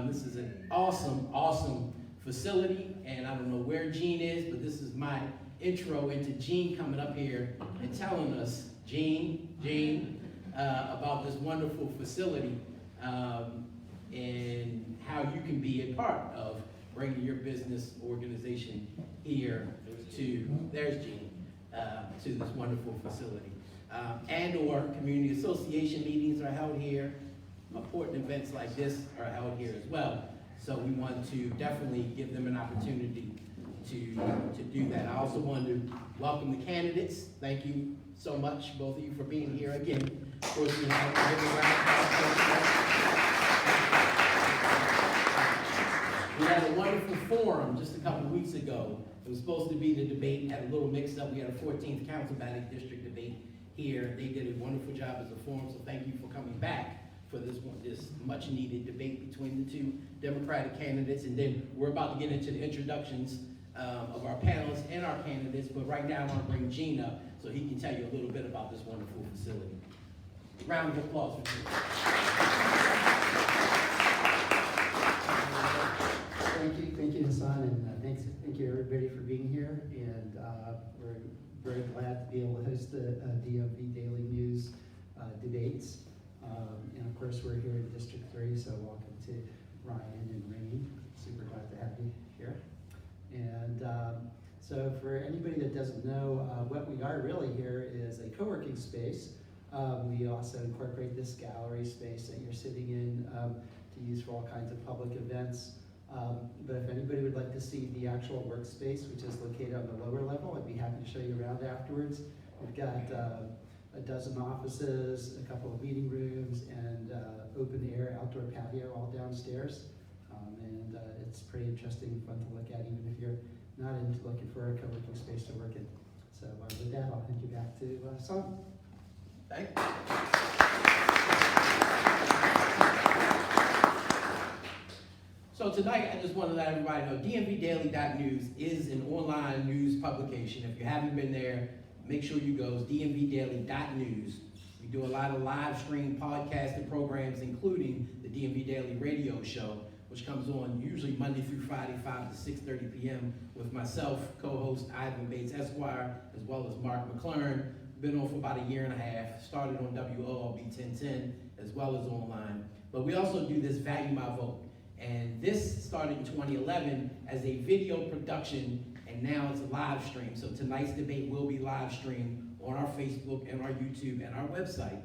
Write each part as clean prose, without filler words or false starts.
This is an awesome facility, and I don't know where Gene is, but this is my intro into Gene coming up here and telling us, Gene, about this wonderful facility and how you can be a part of bringing your business organization here to, there's Gene, to this wonderful facility. And or community association meetings are held here. Important events like this are held here as well. So we want to definitely give them an opportunity to do that. I also want to welcome the candidates. Thank you so much, both of you, for being here again. Of course, we have we had a wonderful forum just a couple of weeks ago. It was supposed to be the debate, had a little mix-up. We had a 14th Councilman District debate here. They did a wonderful job as a forum, so thank you for coming back for this much-needed debate between the two Democratic candidates. And then we're about to get into the introductions of our panelists and our candidates, but right now I want to bring Gene up so he can tell you a little bit about this wonderful facility. Round of applause for Gene. Thank you, Hassan, and thank you everybody for being here. And we're very glad to be able to host the DMV Daily News debates. And of course, we're here in District 3, so welcome to Ryan and Rainey. Super glad to have you here. And so for anybody that doesn't know, what we are really here is a co-working space. We also incorporate this gallery space that you're sitting in to use for all kinds of public events. But if anybody would like to see the actual workspace, which is located on the lower level, I'd be happy to show you around afterwards. We've got a dozen offices, a couple of meeting rooms, and open air outdoor patio all downstairs. And it's pretty interesting and fun to look at, even if you're not into looking for a co-working space to work in. So with that, I'll hand you back to Hassan. Thank you. So tonight, I just want to let everybody know, DMVDailyNews is an online news publication. If you haven't been there, make sure you go. It's DMVDailyNews. We do a lot of live stream podcasting programs, including the DMV Daily Radio Show, which comes on usually Monday through Friday, 5 to 6:30 p.m. with myself, co-host Ivan Bates Esq, as well as Mark McLaren. Been on for about a year and a half. Started on WOLB 1010 as well as online. But we also do this Value My Vote. And this started in 2011 as a video production, and now it's a live stream. So tonight's debate will be live streamed on our Facebook and our YouTube and our website.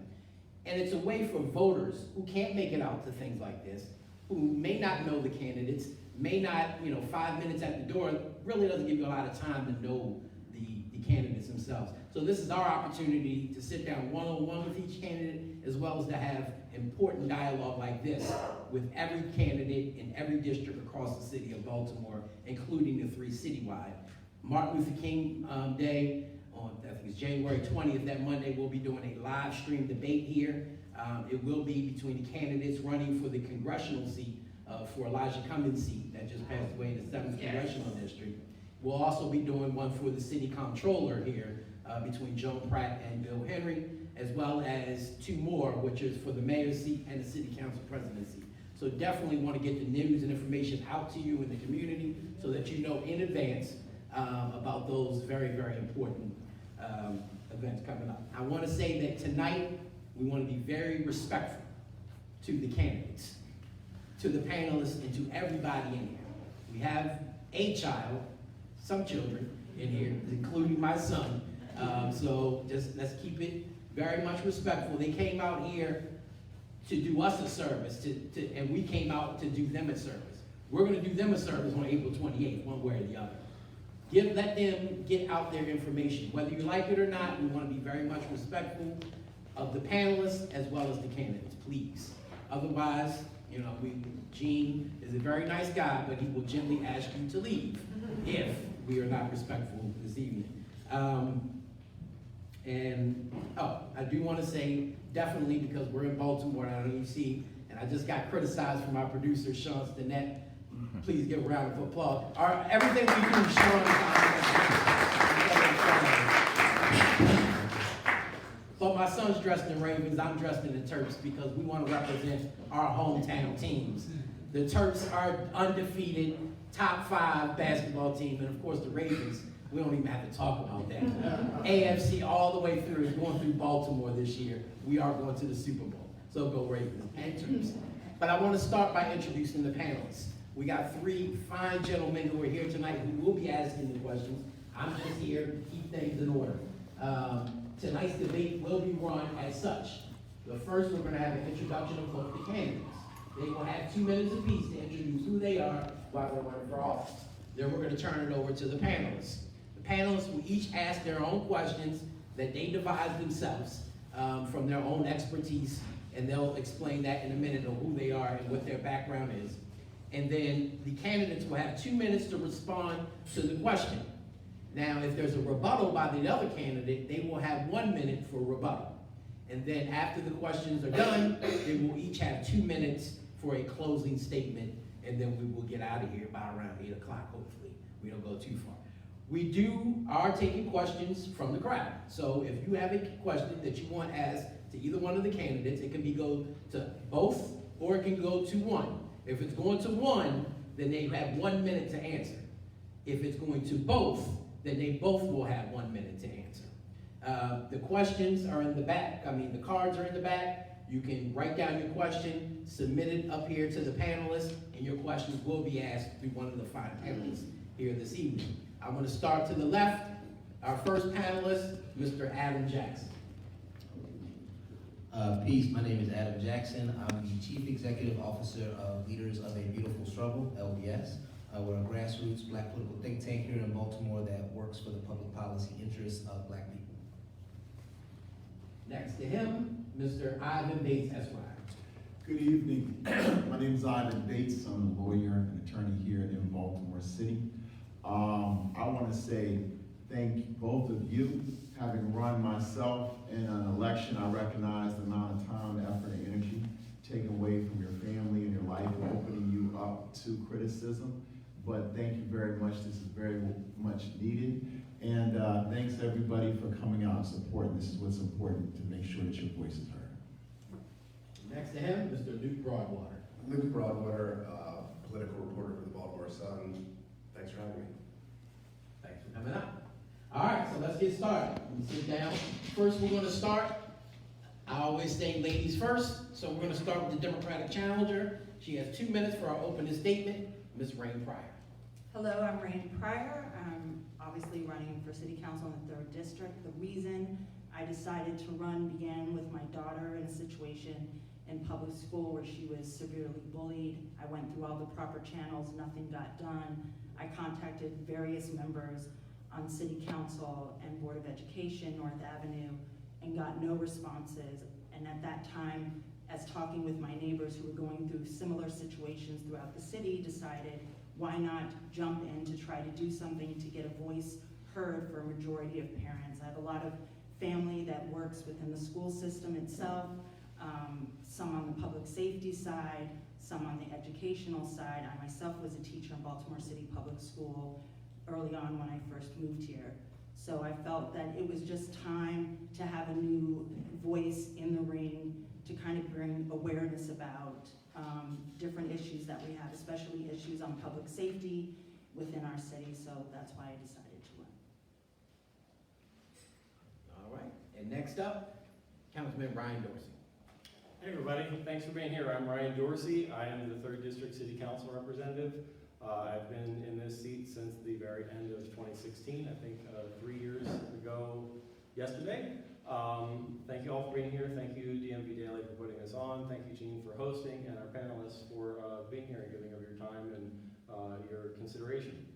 And it's a way for voters who can't make it out to things like this, who may not know the candidates, may not, 5 minutes at the door, really doesn't give you a lot of time to know the candidates themselves. So this is our opportunity to sit down one-on-one with each candidate, as well as to have important dialogue like this with every candidate in every district across the city of Baltimore, including the 3 citywide. Martin Luther King Day, on I think it's January 20th, that Monday, we'll be doing a live stream debate here. It will be between the candidates running for the congressional seat for Elijah Cummings' seat that just passed away in the 7th Congressional District. We'll also be doing one for the city comptroller here between Joan Pratt and Bill Henry, as well as 2 more, which is for the mayor's seat and the city council presidency. So definitely want to get the news and information out to you in the community so that you know in advance about those very, very important events coming up. I want to say that tonight we want to be very respectful to the candidates, to the panelists, and to everybody in here. We have a child, some children in here, including my son. So just let's keep it very much respectful. They came out here to do us a service, and we came out to do them a service. We're going to do them a service on April 28th, one way or the other. Let them get out their information. Whether you like it or not, we want to be very much respectful of the panelists as well as the candidates, please. Otherwise, Gene is a very nice guy, but he will gently ask you to leave if we are not respectful this evening. I do want to say, definitely, because we're in Baltimore, and I know you see, and I just got criticized from our producer, Sean Stinnett. Please give a round of applause. Everything we do, Sean. So my son's dressed in Ravens, I'm dressed in the Terps, because we want to represent our hometown teams. The Terps are undefeated, top 5 basketball team, and of course the Ravens, we don't even have to talk about that. AFC all the way through, going through Baltimore this year. We are going to the Super Bowl. So go Ravens and Terps. But I want to start by introducing the panelists. We got 3 fine gentlemen who are here tonight who will be asking the questions. I'm just here to keep things in order. Tonight's debate will be run as such. But first, we're going to have an introduction of both the candidates. They will have 2 minutes apiece to introduce who they are while they're running for office. Then we're going to turn it over to the panelists. The panelists will each ask their own questions that they devised themselves from their own expertise, and they'll explain that in a minute of who they are and what their background is. And then the candidates will have 2 minutes to respond to the question. Now, if there's a rebuttal by the other candidate, they will have 1 minute for rebuttal. And then after the questions are done, they will each have 2 minutes for a closing statement, and then we will get out of here by around 8 o'clock, hopefully. We don't go too far. We are taking questions from the crowd. So if you have a question that you want asked to either one of the candidates, it can go to both, or it can go to one. If it's going to one, then they have 1 minute to answer. If it's going to both, then they both will have 1 minute to answer. The questions are in the back. The cards are in the back. You can write down your question, submit it up here to the panelists, and your questions will be asked through one of the 5 panelists here this evening. I'm going to start to the left. Our first panelist, Mr. Adam Jackson. Peace, my name is Adam Jackson. I'm the Chief Executive Officer of Leaders of a Beautiful Struggle, LBS. We're a grassroots Black political think tank here in Baltimore that works for the public policy interests of Black people. Next to him, Mr. Ivan Bates Esq. Good evening. My name is Ivan Bates. I'm a lawyer and attorney here in Baltimore City. I want to say thank both of you. Having run myself in an election, I recognize the amount of time, effort, and energy taken away from your family and your life, opening you up to criticism. But thank you very much. This is very much needed. And thanks everybody for coming out and supporting. This is what's important, to make sure that your voice is heard. Next to him, Mr. Luke Broadwater. Luke Broadwater, political reporter for the Baltimore Sun. Thanks for having me. Thanks for coming out. All right, so let's get started. Let me sit down. First, we're going to start. I always say ladies first, so we're going to start with the Democratic challenger. She has 2 minutes for our opening statement. Ms. Rain Pryor. Hello, I'm Rain Pryor. I'm obviously running for City Council in the 3rd District. The reason I decided to run began with my daughter in a situation in public school where she was severely bullied. I went through all the proper channels, nothing got done. I contacted various members on City Council and Board of Education, North Avenue, and got no responses. And at that time, as talking with my neighbors who were going through similar situations throughout the city, decided why not jump in to try to do something to get a voice heard for a majority of parents. I have a lot of family that works within the school system itself, some on the public safety side, some on the educational side. I myself was a teacher in Baltimore City Public School early on when I first moved here. So I felt that it was just time to have a new voice in the ring to kind of bring awareness about different issues that we have, especially issues on public safety within our city. So that's why I decided to run. All right, and next up, Councilman Ryan Dorsey. Hey everybody, thanks for being here. I'm Ryan Dorsey. I am the 3rd District City Council representative. I've been in this seat since the very end of 2016, I think 3 years ago yesterday. Thank you all for being here. Thank you DMV Daily for putting this on. Thank you Jean for hosting, and our panelists for being here and giving of your time and your consideration.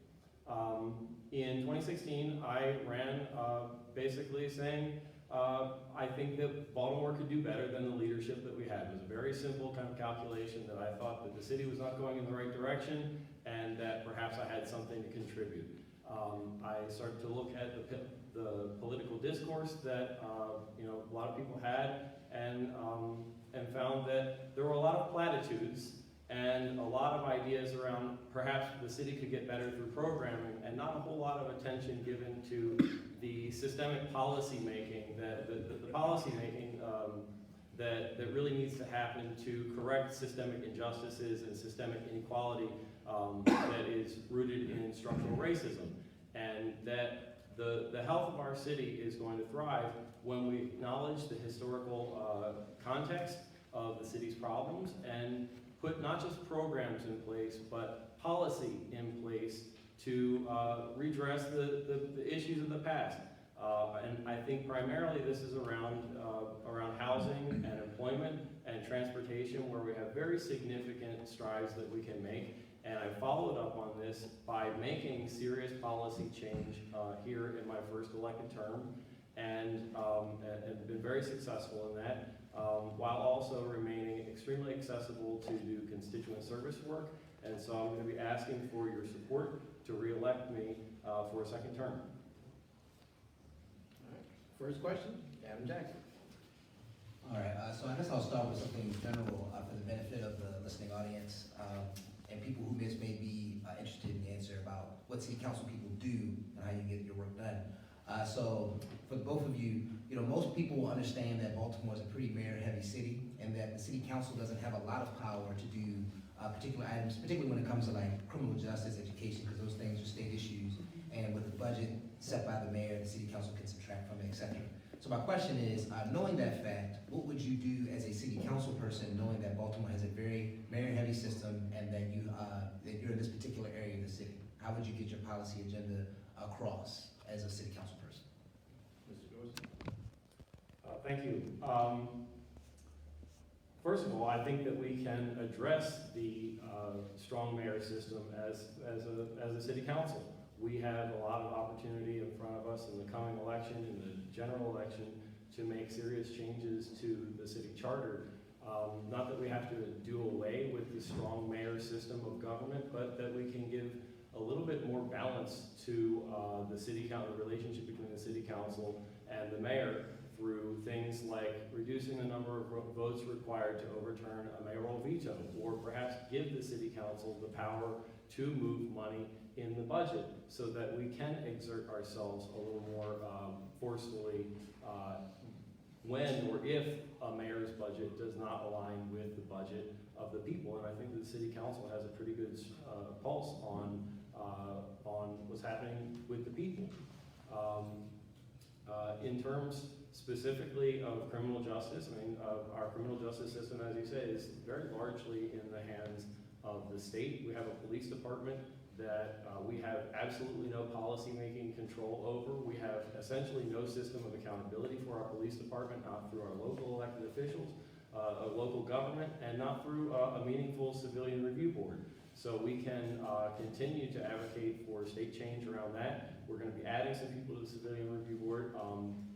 In 2016, I ran basically saying I think that Baltimore could do better than the leadership that we had. It was a very simple kind of calculation that I thought that the city was not going in the right direction and that perhaps I had something to contribute. I started to look at the political discourse that a lot of people had, and found that there were a lot of platitudes and a lot of ideas around perhaps the city could get better through programming, and not a whole lot of attention given to the systemic policy making, the policy making that really needs to happen to correct systemic injustices and systemic inequality that is rooted in structural racism, and that the health of our city is going to thrive when we acknowledge the historical context of the city's problems and put not just programs in place, but policy in place to redress the issues of the past. And I think primarily this is around housing and employment and transportation, where we have very significant strides that we can make. And I followed up on this by making serious policy change here in my first elected term, and been very successful in that, while also remaining extremely accessible to do constituent service work. And so I'm going to be asking for your support to re-elect me for a second term. First question, Adam Jackson. All right, so I guess I'll start with something general for the benefit of the listening audience and people who may be interested in the answer about what city council people do and how you get your work done. So for both of you, most people understand that Baltimore is a pretty mayor-heavy city, and that the city council doesn't have a lot of power to do particular items, particularly when it comes to like criminal justice, education, because those things are state issues. And with the budget set by the mayor, the city council can subtract from it, etc. So my question is, knowing that fact, what would you do as a city council person, knowing that Baltimore has a very mayor-heavy system and that you're in this particular area of the city? How would you get your policy agenda across as a city council person? Mr. Dorsey. Thank you. First of all, I think that we can address the strong mayor system as a city council. We have a lot of opportunity in front of us in the coming election, in the general election, to make serious changes to the city charter. Not that we have to do away with the strong mayor system of government, but that we can give a little bit more balance to the city council, the relationship between the city council and the mayor, through things like reducing the number of votes required to overturn a mayoral veto, or perhaps give the city council the power to move money in the budget so that we can exert ourselves a little more forcefully when or if a mayor's budget does not align with the budget of the people. And I think the city council has a pretty good pulse on what's happening with the people. In terms specifically of criminal justice, I mean, our criminal justice system, as you say, is very largely in the hands of the state. We have a police department that we have absolutely no policy-making control over. We have essentially no system of accountability for our police department, not through our local elected officials, a local government, and not through a meaningful civilian review board. So we can continue to advocate for state change around that. We're going to be adding some people to the civilian review board,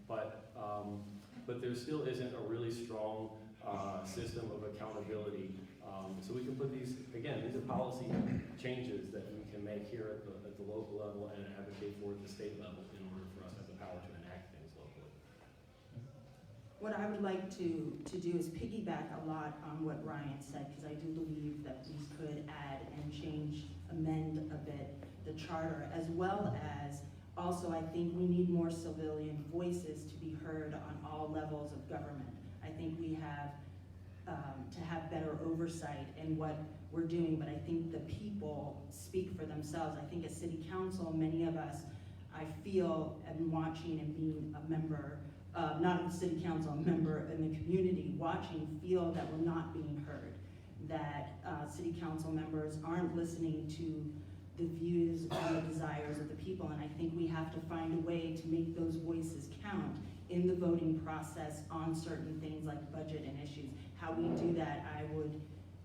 but there still isn't a really strong system of accountability. So we can put these are policy changes that we can make here at the local level and advocate for at the state level in order for us to have the power to enact things locally. What I would like to do is piggyback a lot on what Ryan said, because I do believe that we could add and amend a bit the charter, as well as also I think we need more civilian voices to be heard on all levels of government. I think we have to have better oversight in what we're doing, but I think the people speak for themselves. I think as city council, many of us, I feel, and watching and being a member, not of the city council, a member in the community, watching, feel that we're not being heard, that city council members aren't listening to the views and the desires of the people, and I think we have to find a way to make those voices count in the voting process on certain things like budget and issues. How we do that,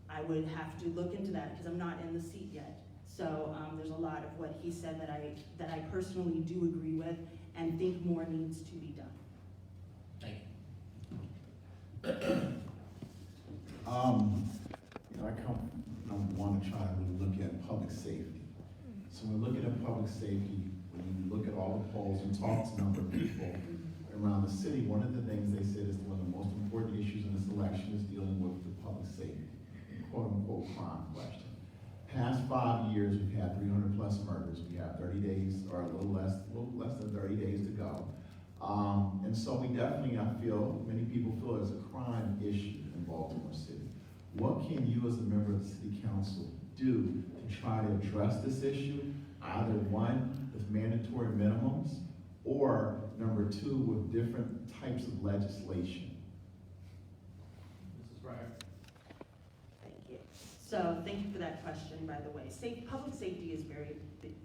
I would have to look into that, because I'm not in the seat yet. So there's a lot of what he said that I personally do agree with and think more needs to be done. Thank you. I want to try to look at public safety. So when we're looking at public safety, when you look at all the polls and talk to a number of people around the city, one of the things they said is one of the most important issues in this election is dealing with the public safety, quote-unquote crime question. Past 5 years, we've had 300 plus murders. We have 30 days, or a little less than 30 days to go. And so we definitely, I feel, many people feel it's a crime issue in Baltimore City. What can you as a member of the City Council do to try to address this issue? Either one, with mandatory minimums, or number two, with different types of legislation? Mrs. Pryor. Thank you. So thank you for that question, by the way. Public safety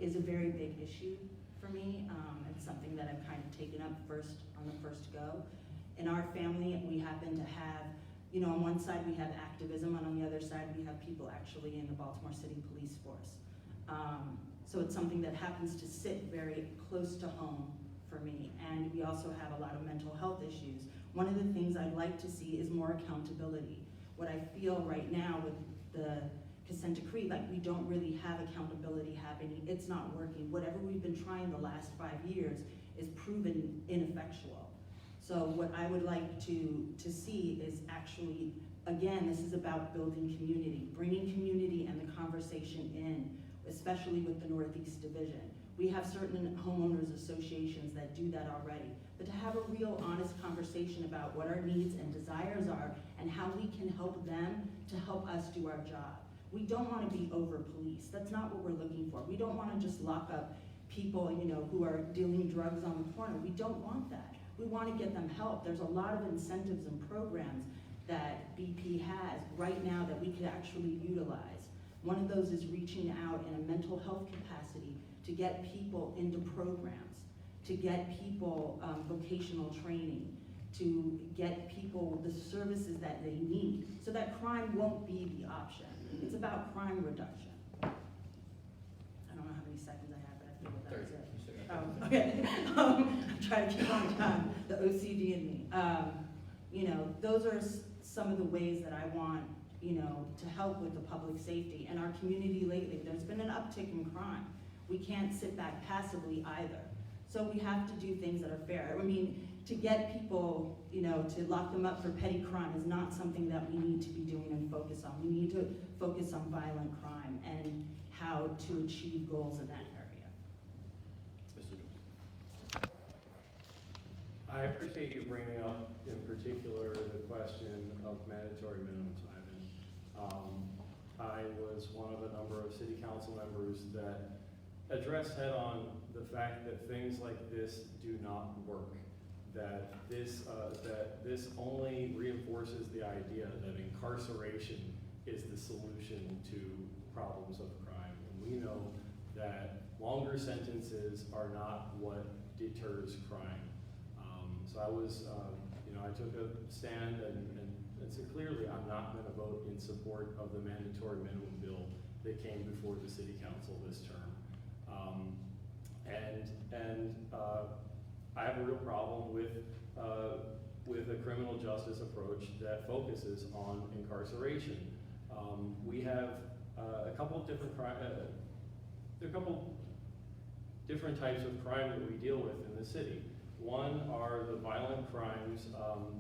is a very big issue for me. It's something that I've kind of taken up on the first go. In our family, we happen to have, on one side we have activism, and on the other side we have people actually in the Baltimore City Police Force. So it's something that happens to sit very close to home for me. And we also have a lot of mental health issues. One of the things I'd like to see is more accountability. What I feel right now with the consent decree, like we don't really have accountability happening. It's not working. Whatever we've been trying the last 5 years is proven ineffectual. So what I would like to see is actually, again, this is about building community, bringing community and the conversation in, especially with the Northeast Division. We have certain homeowners associations that do that already, but to have a real honest conversation about what our needs and desires are and how we can help them to help us do our job. We don't want to be over-policed. That's not what we're looking for. We don't want to just lock up people, who are dealing drugs on the corner. We don't want that. We want to get them help. There's a lot of incentives and programs that BP has right now that we could actually utilize. One of those is reaching out in a mental health capacity to get people into programs, to get people vocational training, to get people the services that they need, so that crime won't be the option. It's about crime reduction. I don't know how many seconds I have, but I feel that was it. Okay. I'm trying to keep on time, the OCD in me. Those are some of the ways that I want, to help with the public safety. And our community lately, there's been an uptick in crime. We can't sit back passively either. So we have to do things that are fair. I mean, to get people, to lock them up for petty crime is not something that we need to be doing and focus on. We need to focus on violent crime and how to achieve goals in that area. I appreciate you bringing up, in particular, the question of mandatory minimums, Ivan. I was one of a number of city council members that addressed head-on the fact that things like this do not work, that this only reinforces the idea that incarceration is the solution to problems of crime. And we know that longer sentences are not what deters crime. So I was, I took a stand and said clearly I'm not going to vote in support of the mandatory minimum bill that came before the city council this term. I have a real problem with a criminal justice approach that focuses on incarceration. We have a couple of different different types of crime that we deal with in the city. One are the violent crimes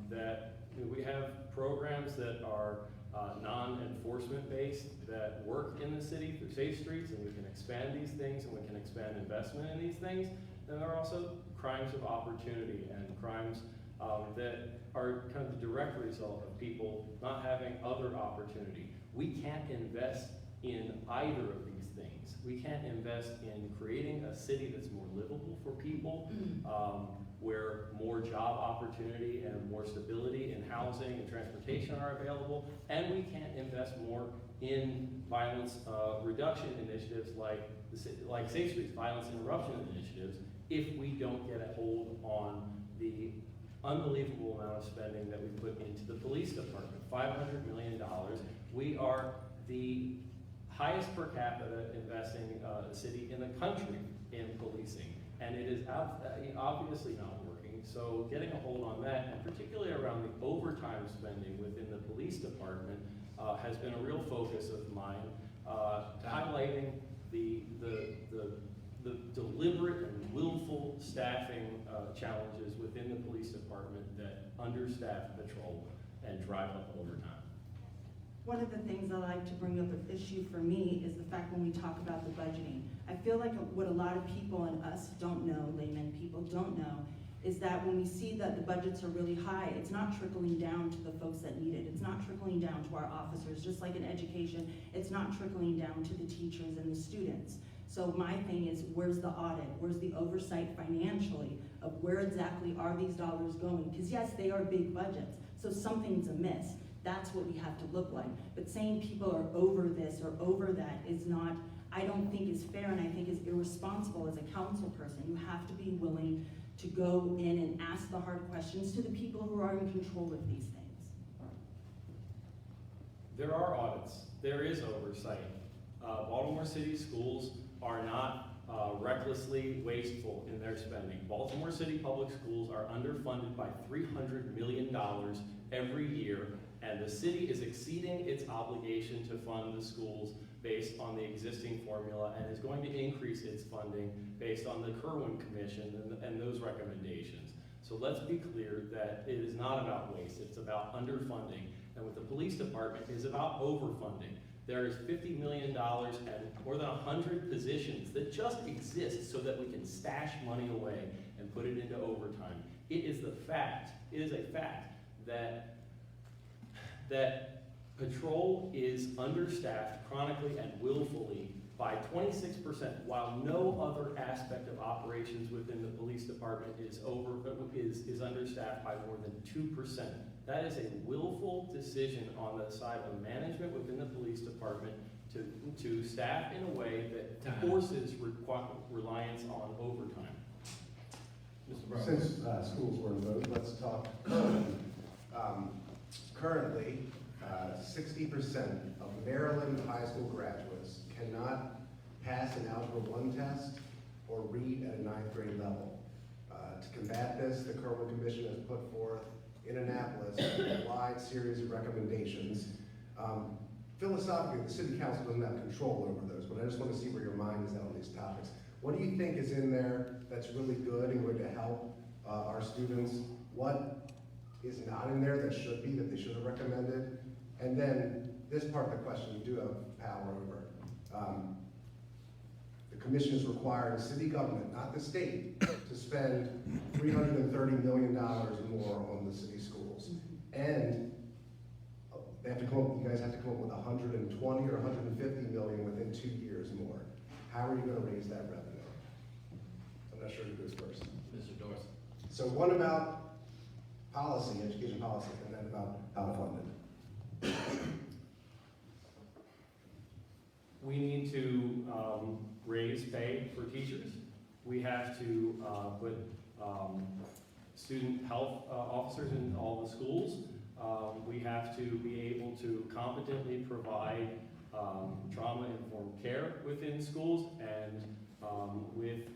that we have programs that are non-enforcement based that work in the city through Safe Streets, and we can expand these things and we can expand investment in these things. And there are also crimes of opportunity and crimes that are kind of the direct result of people not having other opportunity. We can't invest in either of these things. We can't invest in creating a city that's more livable for people, where more job opportunity and more stability in housing and transportation are available, and we can't invest more in violence reduction initiatives like Safe Streets, violence interruption initiatives, if we don't get a hold on the unbelievable amount of spending that we put into the police department. $500 million. We are the highest per capita investing city in the country in policing. And it is obviously not working. So getting a hold on that, and particularly around the overtime spending within the police department, has been a real focus of mine, highlighting the deliberate and willful staffing challenges within the police department that understaff patrol and drive up overtime. One of the things I like to bring up an issue for me is the fact when we talk about the budgeting. I feel like what a lot of people and us don't know, layman people don't know, is that when we see that the budgets are really high, it's not trickling down to the folks that need it. It's not trickling down to our officers, just like in education, it's not trickling down to the teachers and the students. So my thing is, where's the audit? Where's the oversight financially of where exactly are these dollars going? Because yes, they are big budgets, so something's amiss. That's what we have to look like. But saying people are over this or over that is not, I don't think is fair, and I think is irresponsible as a council person. You have to be willing to go in and ask the hard questions to the people who are in control of these things. There are audits, there is oversight. Baltimore City schools are not recklessly wasteful in their spending. Baltimore City public schools are underfunded by $300 million every year, and the city is exceeding its obligation to fund the schools based on the existing formula, and is going to increase its funding based on the Kirwan Commission and those recommendations. So let's be clear that it is not about waste, it's about underfunding. And with the police department, it is about overfunding. There is $50 million and more than 100 positions that just exist so that we can stash money away and put it into overtime. It is a fact that patrol is understaffed chronically and willfully by 26%, while no other aspect of operations within the police department is understaffed by more than 2%. That is a willful decision on the side of management within the police department to staff in a way that forces reliance on overtime. Mr. Brown. Since schools were in vote, let's talk currently. Currently, 60% of Maryland high school graduates cannot pass an Algebra 1 test or read at a 9th grade level. To combat this, the Kirwan Commission has put forth in Annapolis a wide series of recommendations. Philosophically, the City Council doesn't have control over those, but I just want to see where your mind is at on these topics. What do you think is in there that's really good and going to help our students? What is not in there that should be, that they should have recommended? And then this part of the question you do have power over. The commission is requiring city government, not the state, to spend $330 million more on the city schools. And they have to come up, you guys have to come up with 120 or 150 million within 2 years more. How are you going to raise that revenue? I'm not sure who goes first. Mr. Dorsey. So one about policy, education policy, and then about how to fund it. We need to raise pay for teachers. We have to put student health officers in all the schools. We have to be able to competently provide trauma-informed care within schools, and with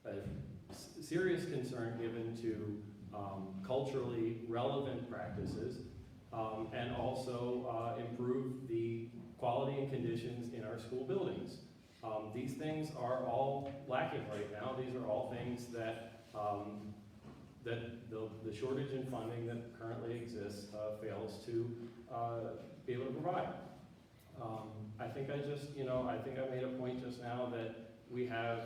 a serious concern given to culturally relevant practices, and also improve the quality and conditions in our school buildings. These things are all lacking right now. These are all things that the shortage in funding that currently exists fails to be able to provide. I think I made a point just now that we have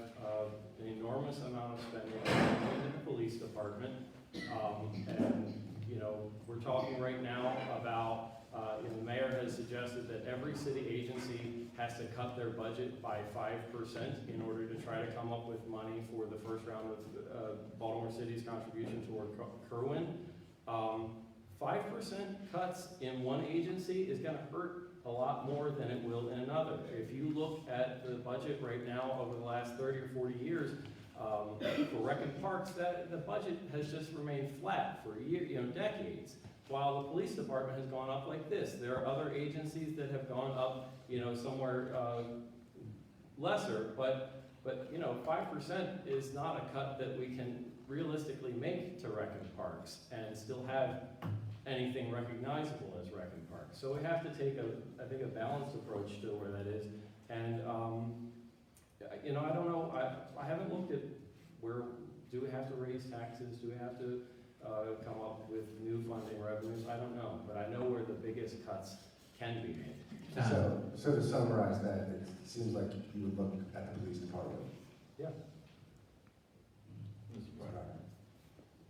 an enormous amount of spending in the police department, and we're talking right now about the mayor has suggested that every city agency has to cut their budget by 5% in order to try to come up with money for the first round of Baltimore City's contribution toward Kirwan. 5% cuts in one agency is going to hurt a lot more than it will in another. If you look at the budget right now over the last 30 or 40 years, for rec and parks, the budget has just remained flat for decades, while the police department has gone up like this. There are other agencies that have gone up, somewhere lesser, but 5% is not a cut that we can realistically make to rec and parks and still have anything recognizable as rec and parks. So we have to take a balanced approach to where that is. And I don't know. I haven't looked at where do we have to raise taxes? Do we have to come up with new funding revenues? I don't know, but I know where the biggest cuts can be made. So to summarize that, it seems like you would look at the police department. Yeah. Mr. Pryor.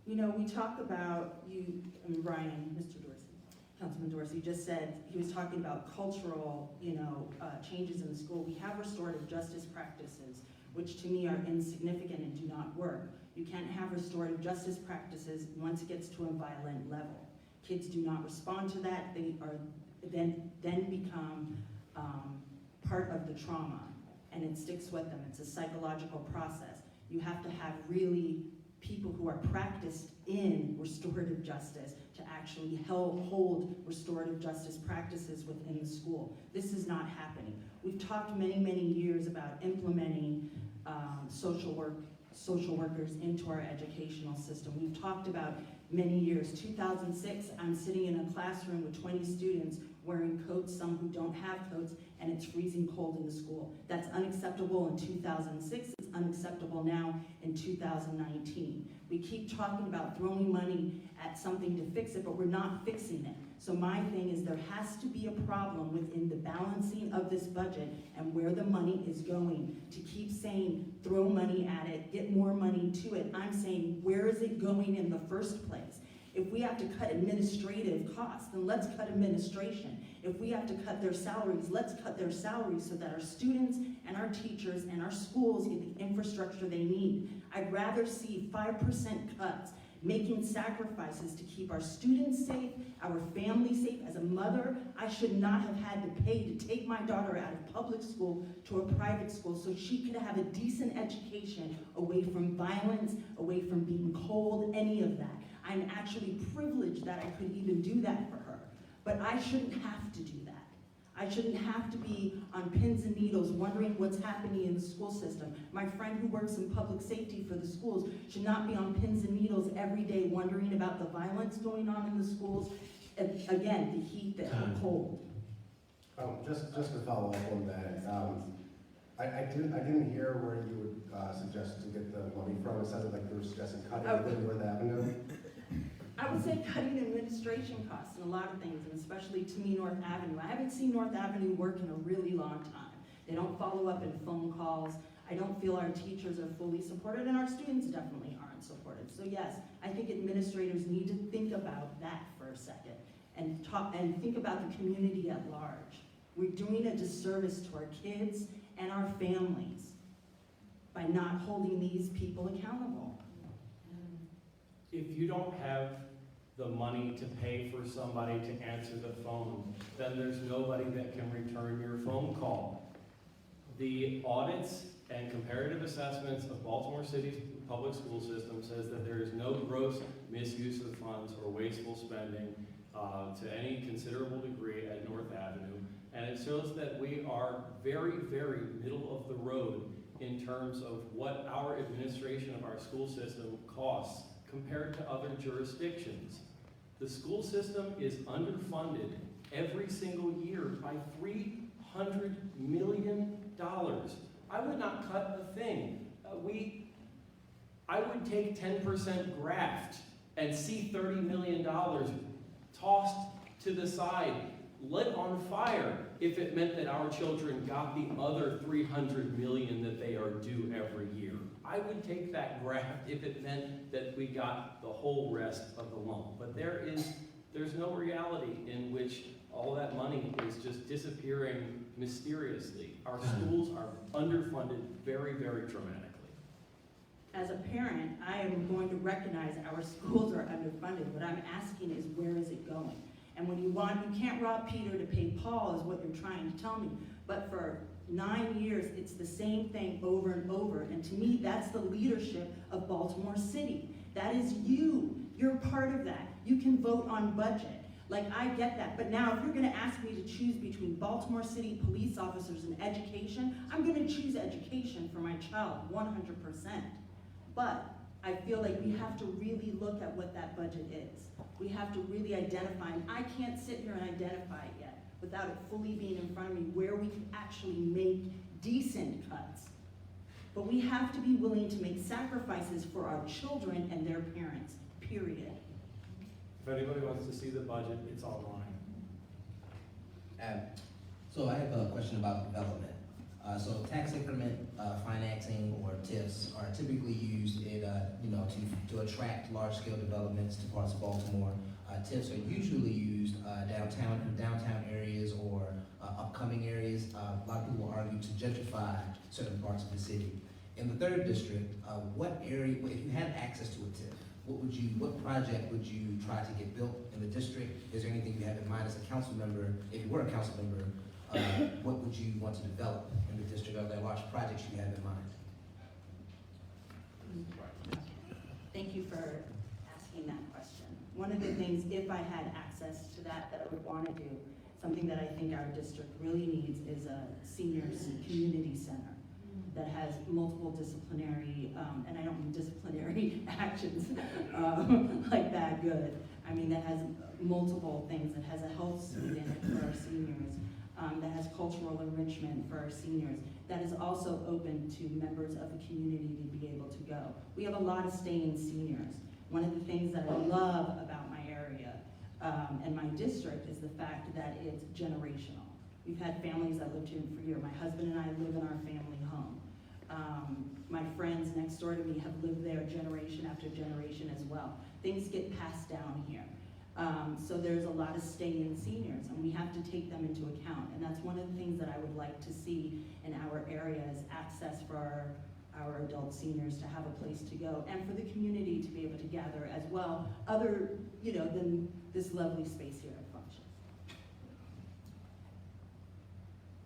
You know, we talk about Ryan, Mr. Dorsey, Councilman Dorsey just said, he was talking about cultural, changes in the school. We have restorative justice practices, which to me are insignificant and do not work. You can't have restorative justice practices once it gets to a violent level. Kids do not respond to that. They are then become part of the trauma, and it sticks with them. It's a psychological process. You have to have really people who are practiced in restorative justice to actually hold restorative justice practices within the school. This is not happening. We've talked many years about implementing social workers into our educational system. We've talked about many years. 2006, I'm sitting in a classroom with 20 students wearing coats, some who don't have coats, and it's freezing cold in the school. That's unacceptable in 2006, it's unacceptable now in 2019. We keep talking about throwing money at something to fix it, but we're not fixing it. So my thing is there has to be a problem within the balancing of this budget and where the money is going. To keep saying, throw money at it, get more money to it, I'm saying, where is it going in the first place? If we have to cut administrative costs, then let's cut administration. If we have to cut their salaries, let's cut their salaries so that our students and our teachers and our schools get the infrastructure they need. I'd rather see 5% cuts, making sacrifices to keep our students safe, our families safe. As a mother, I should not have had to pay to take my daughter out of public school to a private school so she could have a decent education away from violence, away from being cold, any of that. I'm actually privileged that I could even do that for her. But I shouldn't have to do that. I shouldn't have to be on pins and needles wondering what's happening in the school system. My friend who works in public safety for the schools should not be on pins and needles every day wondering about the violence going on in the schools. And again, the heat, the cold. Just to follow up on that, I didn't hear where you would suggest to get the money from. It sounded like you were suggesting cutting within North Avenue. I would say cutting administration costs and a lot of things, and especially to me, North Avenue. I haven't seen North Avenue work in a really long time. They don't follow up in phone calls. I don't feel our teachers are fully supported, and our students definitely aren't supported. So yes, I think administrators need to think about that for a second and think about the community at large. We're doing a disservice to our kids and our families by not holding these people accountable. If you don't have the money to pay for somebody to answer the phone, then there's nobody that can return your phone call. The audits and comparative assessments of Baltimore City's public school system says that there is no gross misuse of funds or wasteful spending to any considerable degree at North Avenue. And it shows that we are very middle of the road in terms of what our administration of our school system costs compared to other jurisdictions. The school system is underfunded every single year by $300 million. I would not cut a thing. I would take 10% graft and see $30 million tossed to the side, lit on fire, if it meant that our children got the other $300 million that they are due every year. I would take that graft if it meant that we got the whole rest of the loan. But there's no reality in which all that money is just disappearing mysteriously. Our schools are underfunded very dramatically. As a parent, I am going to recognize our schools are underfunded. What I'm asking is, where is it going? And when you can't rob Peter to pay Paul is what you're trying to tell me. But for 9 years, it's the same thing over and over. And to me, that's the leadership of Baltimore City. That is you. You're part of that. You can vote on budget. Like, I get that. But now, if you're gonna ask me to choose between Baltimore City police officers and education, I'm gonna choose education for my child, 100%. But I feel like we have to really look at what that budget is. We have to really identify, and I can't sit here and identify it yet without it fully being in front of me where we can actually make decent cuts. But we have to be willing to make sacrifices for our children and their parents, period. If anybody wants to see the budget, it's online. So I have a question about development. So tax increment financing or TIFs are typically used in to attract large-scale developments to parts of Baltimore. TIFs are usually used downtown areas or upcoming areas. A lot of people will argue to gentrify certain parts of the city. In the 3rd district, what area, if you had access to a TIF, what project would you try to get built in the district? Is there anything you have in mind as a council member? If you were a council member, what would you want to develop in the district? Are there large projects you have in mind? Thank you for asking that question. One of the things, if I had access to that I would want to do, something that I think our district really needs is a seniors community center that has multiple disciplinary, and I don't mean disciplinary actions like that good. I mean, that has multiple things. It has a health suite in it for our seniors, that has cultural enrichment for our seniors, that is also open to members of the community to be able to go. We have a lot of staying seniors. One of the things that I love about my area and my district is the fact that it's generational. We've had families that lived here for years. My husband and I live in our family home. My friends next door to me have lived there generation after generation as well. Things get passed down here. So there's a lot of stay-in seniors, and we have to take them into account. And that's one of the things that I would like to see in our area is access for our adult seniors to have a place to go, and for the community to be able to gather as well, other, than this lovely space here at Function.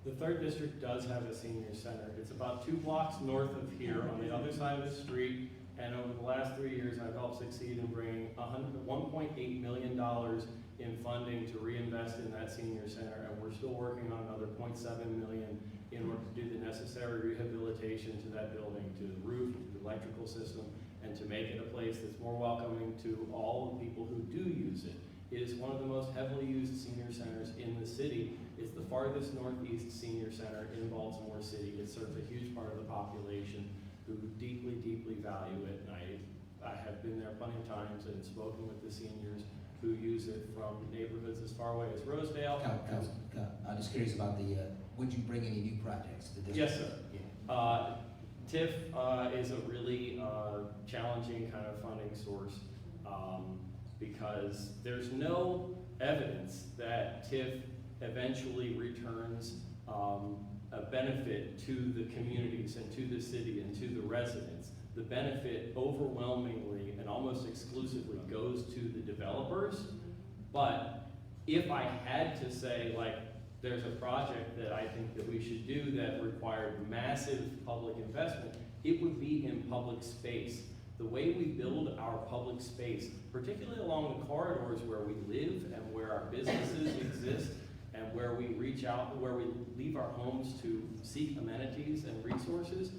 The 3rd district does have a senior center. It's about 2 blocks north of here on the other side of the street. And over the last 3 years, I've helped succeed in bringing $1.8 million in funding to reinvest in that senior center. And we're still working on another $0.7 million in order to do the necessary rehabilitation to that building, to the roof, to the electrical system, and to make it a place that's more welcoming to all the people who do use it. It is one of the most heavily used senior centers in the city. It's the farthest northeast senior center in Baltimore City. It serves a huge part of the population who deeply, deeply value it. And I have been there plenty of times and spoken with the seniors who use it from neighborhoods as far away as Rosedale. I'm just curious about would you bring any new projects to the district? Yes, sir. Yeah. TIF is a really challenging kind of funding source because there's no evidence that TIF eventually returns a benefit to the communities and to the city and to the residents. The benefit overwhelmingly and almost exclusively goes to the developers. But if I had to say, like, there's a project that I think that we should do that required massive public investment, it would be in public space. The way we build our public space, particularly along the corridors where we live and where our businesses exist, and where we reach out, where we leave our homes to seek amenities and resources,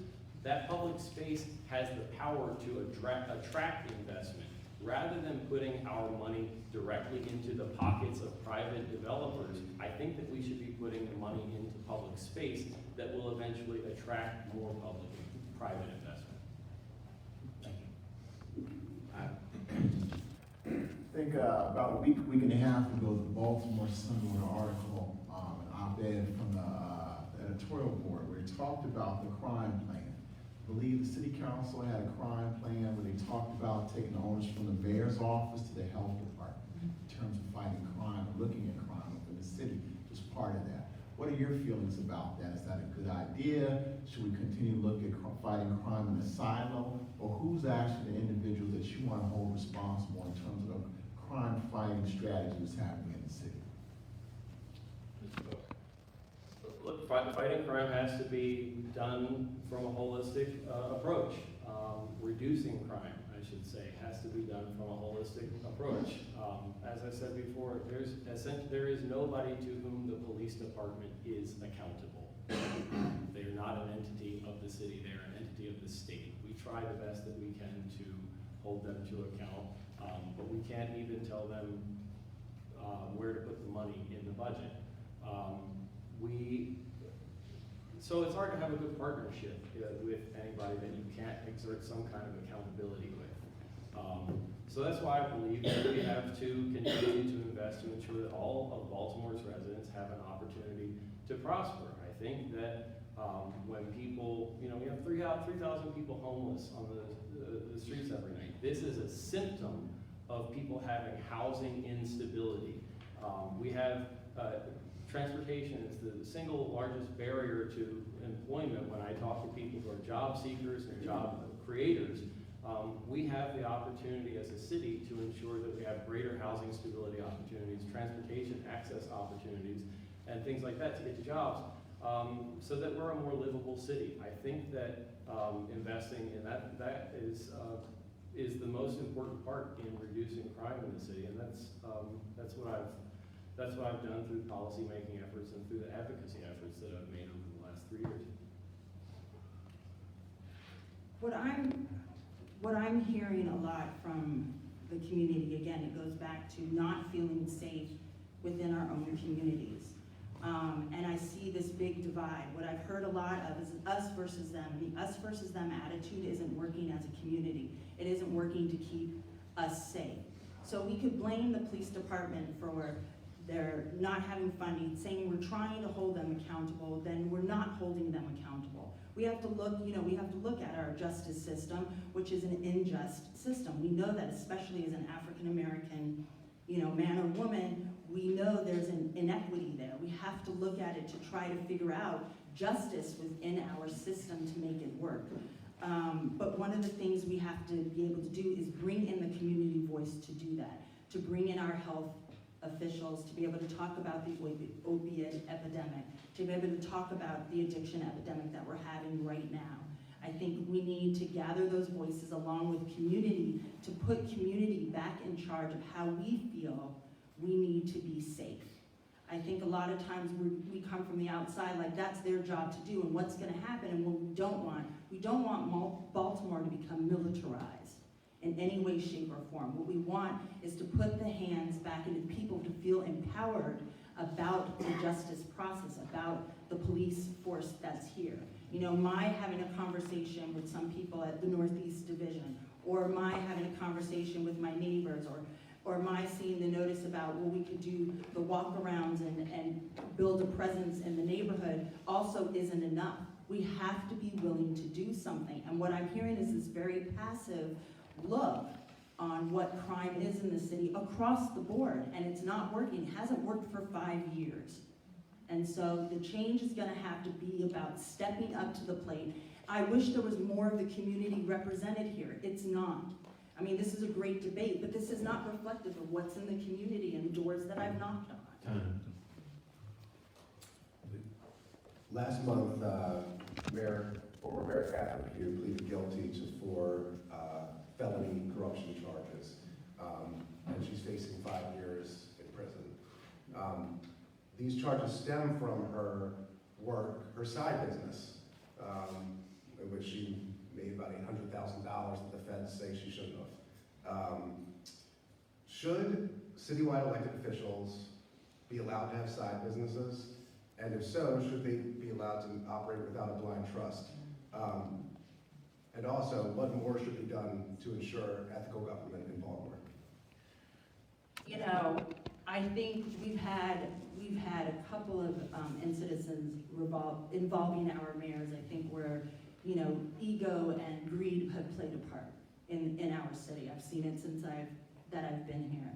that public space has the power to attract investment. Rather than putting our money directly into the pockets of private developers, I think that we should be putting the money into public space that will eventually attract more public and private investment. Thank you. I think about a week and a half ago, the Baltimore Sun wrote an article, an op-ed from the editorial board where it talked about the crime plan. I believe the city council had a crime plan where they talked about taking the owners from the mayor's office to the health department in terms of fighting crime, or looking at crime within the city, just part of that. What are your feelings about that? Is that a good idea? Should we continue to look at fighting crime in a silo? Or who's actually the individuals that you want to hold responsible in terms of the crime fighting strategies happening in the city? Look, fighting crime has to be done from a holistic approach. Reducing crime, I should say, has to be done from a holistic approach. As I said before, there is nobody to whom the police department is accountable. They are not an entity of the city, they are an entity of the state. We try the best that we can to hold them to account, but we can't even tell them where to put the money in the budget. So it's hard to have a good partnership with anybody that you can't exert some kind of accountability with. So that's why I believe that we have to continue to invest to ensure that all of Baltimore's residents have an opportunity to prosper. I think that when people people, you know, we have 3,000 people homeless on the streets every night. This is a symptom of people having housing instability. We have transportation is the single largest barrier to employment. When I talk to people who are job seekers and job creators, we have the opportunity as a city to ensure that we have greater housing stability opportunities, transportation access opportunities, and things like that to get to jobs, so that we're a more livable city. I think that investing in that is the most important part in reducing crime in the city, and that's what I've done through policy making efforts and through the advocacy efforts that I've made over the last 3 years. What I'm hearing a lot from the community, again, it goes back to not feeling safe within our own communities. And I see this big divide. What I've heard a lot of is us versus them. The us versus them attitude isn't working as a community. It isn't working to keep us safe. So we could blame the police department for their not having funding, saying we're trying to hold them accountable, then we're not holding them accountable. We have to look, we have to look at our justice system, which is an unjust system. We know that, especially as an African American, man or woman, we know there's an inequity there. We have to look at it to try to figure out justice within our system to make it work. But one of the things we have to be able to do is bring in the community voice to do that, to bring in our health officials, to be able to talk about the opiate epidemic, to be able to talk about the addiction epidemic that we're having right now. I think we need to gather those voices along with community to put community back in charge of how we feel we need to be safe. I think a lot of times we come from the outside like that's their job to do and what's gonna happen, and what we don't want Baltimore to become militarized in any way, shape, or form. What we want is to put the hands back into people to feel empowered about the justice process, about the police force that's here. My having a conversation with some people at the Northeast Division, or my having a conversation with my neighbors, or my seeing the notice about, we could do the walk-arounds and build a presence in the neighborhood also isn't enough. We have to be willing to do something. And what I'm hearing is this very passive look on what crime is in the city across the board, and it's not working. It hasn't worked for 5 years. And so the change is gonna have to be about stepping up to the plate. I wish there was more of the community represented here. It's not. I mean, this is a great debate, but this is not reflective of what's in the community and doors that I've knocked on. Last month, former Mayor Catherine Pugh pleaded guilty to 4 felony corruption charges, and she's facing 5 years in prison. These charges stem from her work, her side business, in which she made about $800,000 that the feds say she shouldn't have. Should citywide elected officials be allowed to have side businesses? And if so, should they be allowed to operate without a blind trust? And also, what more should be done to ensure ethical government in Baltimore? I think we've had a couple of incidents involving our mayors, I think, where ego and greed have played a part in our city. I've seen it since I've been here.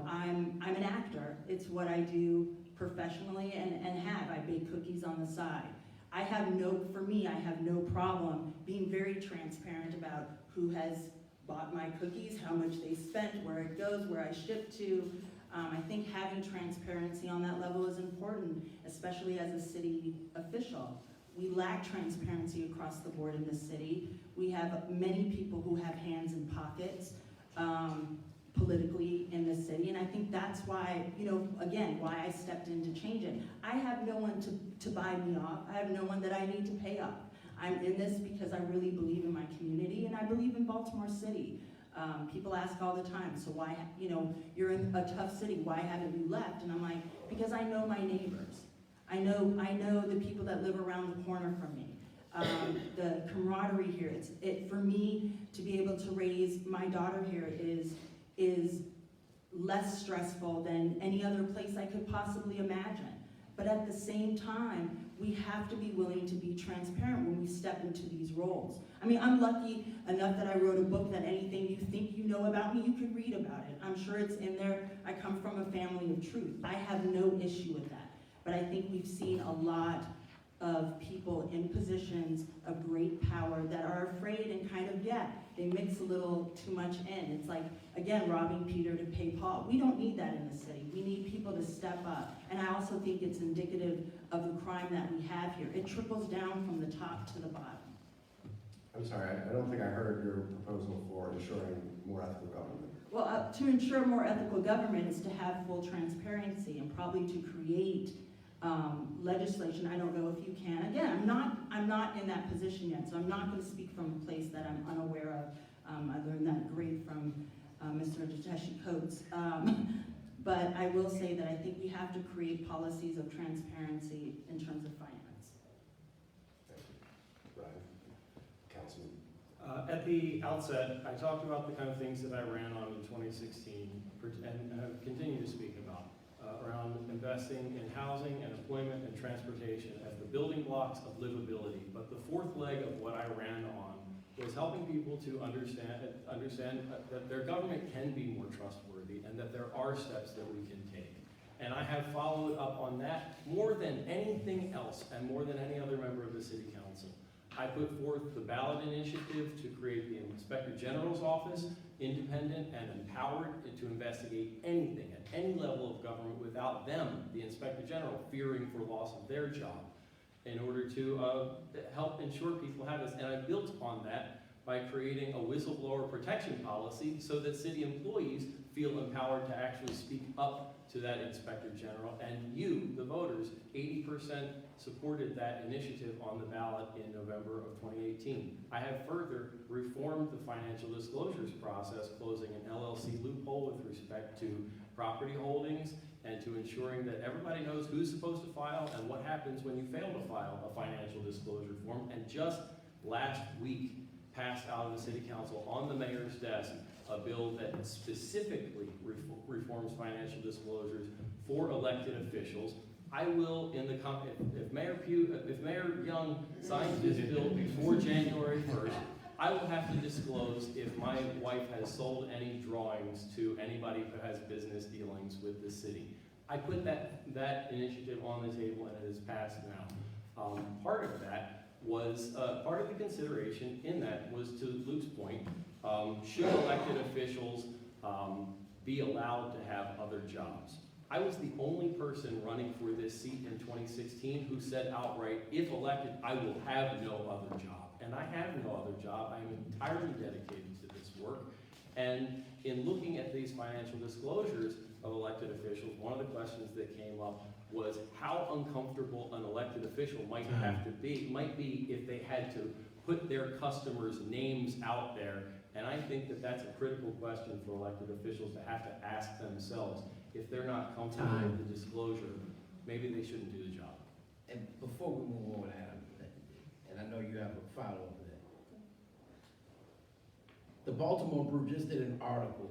I'm an actor. It's what I do professionally and have. I bake cookies on the side. I have no problem being very transparent about who has bought my cookies, how much they spent, where it goes, where I ship to. I think having transparency on that level is important, especially as a city official. We lack transparency across the board in this city. We have many people who have hands in pockets politically in this city, and I think that's why, why I stepped in to change it. I have no one to buy me off. I have no one that I need to pay off. I'm in this because I really believe in my community, and I believe in Baltimore City. People ask all the time, so why, you're in a tough city, why haven't you left? And I'm like, because I know my neighbors. I know the people that live around the corner from me. The camaraderie here, for me to be able to raise my daughter here is less stressful than any other place I could possibly imagine. But at the same time, we have to be willing to be transparent when we step step into these roles. I mean, I'm lucky enough that I wrote a book that anything you think you know about me, you could read about it. I'm sure it's in there. I come from a family of truth. I have no issue with that. But I think we've seen a lot of people in positions of great power that are afraid and kind of, they mix a little too much in. It's like, again, robbing Peter to pay Paul. We don't need that in the city. We need people to step up. And I also think it's indicative of the crime that we have here. It trickles down from the top to the bottom. I'm sorry, I don't think I heard your proposal for ensuring more ethical government. Well, to ensure more ethical government is to have full transparency and probably to create legislation. I don't know if you can. Again, I'm not in that position yet, so I'm not going to speak from a place that I'm unaware of. I learned that great from Mr. Dateshi Coates. But I will say that I think we have to create policies of transparency in terms of finance. Thank you. Ryan, Councilman. At the outset, I talked about the kind of things that I ran on in 2016 and continue to speak about around investing in housing and employment and transportation as the building blocks of livability. But the fourth leg of what I ran on was helping people to understand that their government can be more trustworthy and that there are steps that we can take. And I have followed up on that more than anything else and more than any other member of the City Council. I put forth the ballot initiative to create the Inspector General's office, independent and empowered to investigate anything at any level of government without them, the Inspector General, fearing for loss of their job, in order to help ensure people have this. And I built on that by creating a whistleblower protection policy so that city employees feel empowered to actually speak up to that Inspector General. And you, the voters, 80% supported that initiative on the ballot in November of 2018. I have further reformed the financial disclosures process, closing an LLC loophole with respect to property holdings and to ensuring that everybody knows who's supposed to file and what happens when you fail to file a financial disclosure form. And just last week, passed out of the City Council on the mayor's desk a bill that specifically reforms financial disclosures for elected officials. I will, if Mayor Young signs this bill before January 1st, I will have to disclose if my wife has sold any drawings to anybody who has business dealings with the city. I put that initiative on the table and it is passed now. Part of that was, part of the consideration in that was, to Luke's point, should elected officials be allowed to have other jobs? I was the only person running for this seat in 2016 who said outright, if elected, I will have no other job. And I have no other job. I am entirely dedicated to this work. And in looking at these financial disclosures of elected officials, one of the questions that came up was how uncomfortable an elected official might be if they had to put their customers' names out there. And I think that that's a critical question for elected officials to have to ask themselves. If they're not comfortable with the disclosure, maybe they shouldn't do the job. And before we move on, Adam, and I know you have a follow-up to that. The Baltimore Brew just did an article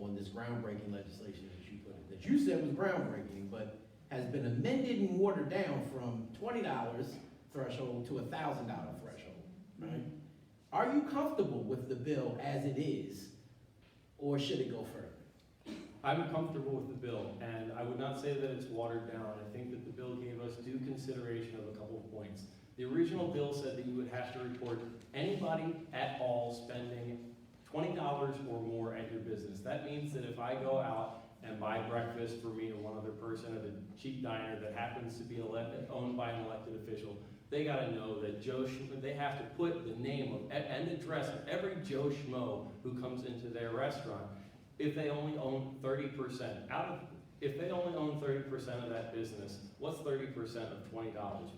on this groundbreaking legislation that you put in, that you said was groundbreaking, but has been amended and watered down from $20 threshold to $1,000 threshold, right? Are you comfortable with the bill as it is, or should it go further? I'm comfortable with the bill, and I would not say that it's watered down. I think that the bill gave us due consideration of a couple of points. The original bill said that you would have to report anybody at all spending $20 or more at your business. That means that if I go out and buy breakfast for me or one other person at a cheap diner that happens to be owned by an elected official, they got to know that they have to put the name of and address of every Joe Schmo who comes into their restaurant. If they only own 30% if they only own 30% of that business, what's 30% of $20?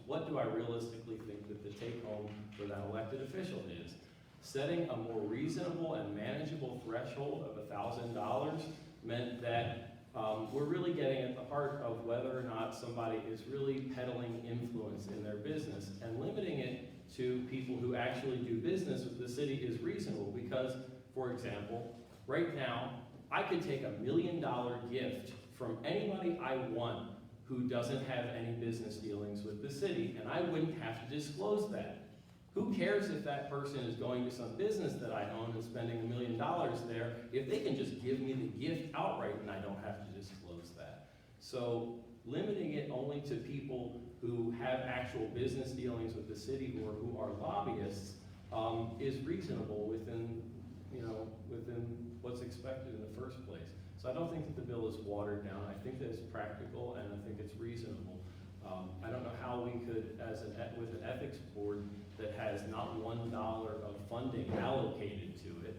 What do I realistically think that the take home for that elected official is? Setting a more reasonable and manageable threshold of $1,000 meant that we're really getting at the heart of whether or not somebody is really peddling influence in their business, and limiting it to people who actually do business with the city is reasonable because, for example, right now, I could take $1 million gift from anybody I want who doesn't have any business dealings with the city, and I wouldn't have to disclose that. Who cares if that person is going to some business that I own and spending $1 million there, if they can just give me the gift outright and I don't have to disclose that. So limiting it only to people who have actual business dealings with the city or who are lobbyists is reasonable within what's expected in the first place. So I don't think that the bill is watered down. I think that it's practical and I think it's reasonable. I don't know how we could, with an ethics board that has not $1 of funding allocated to it,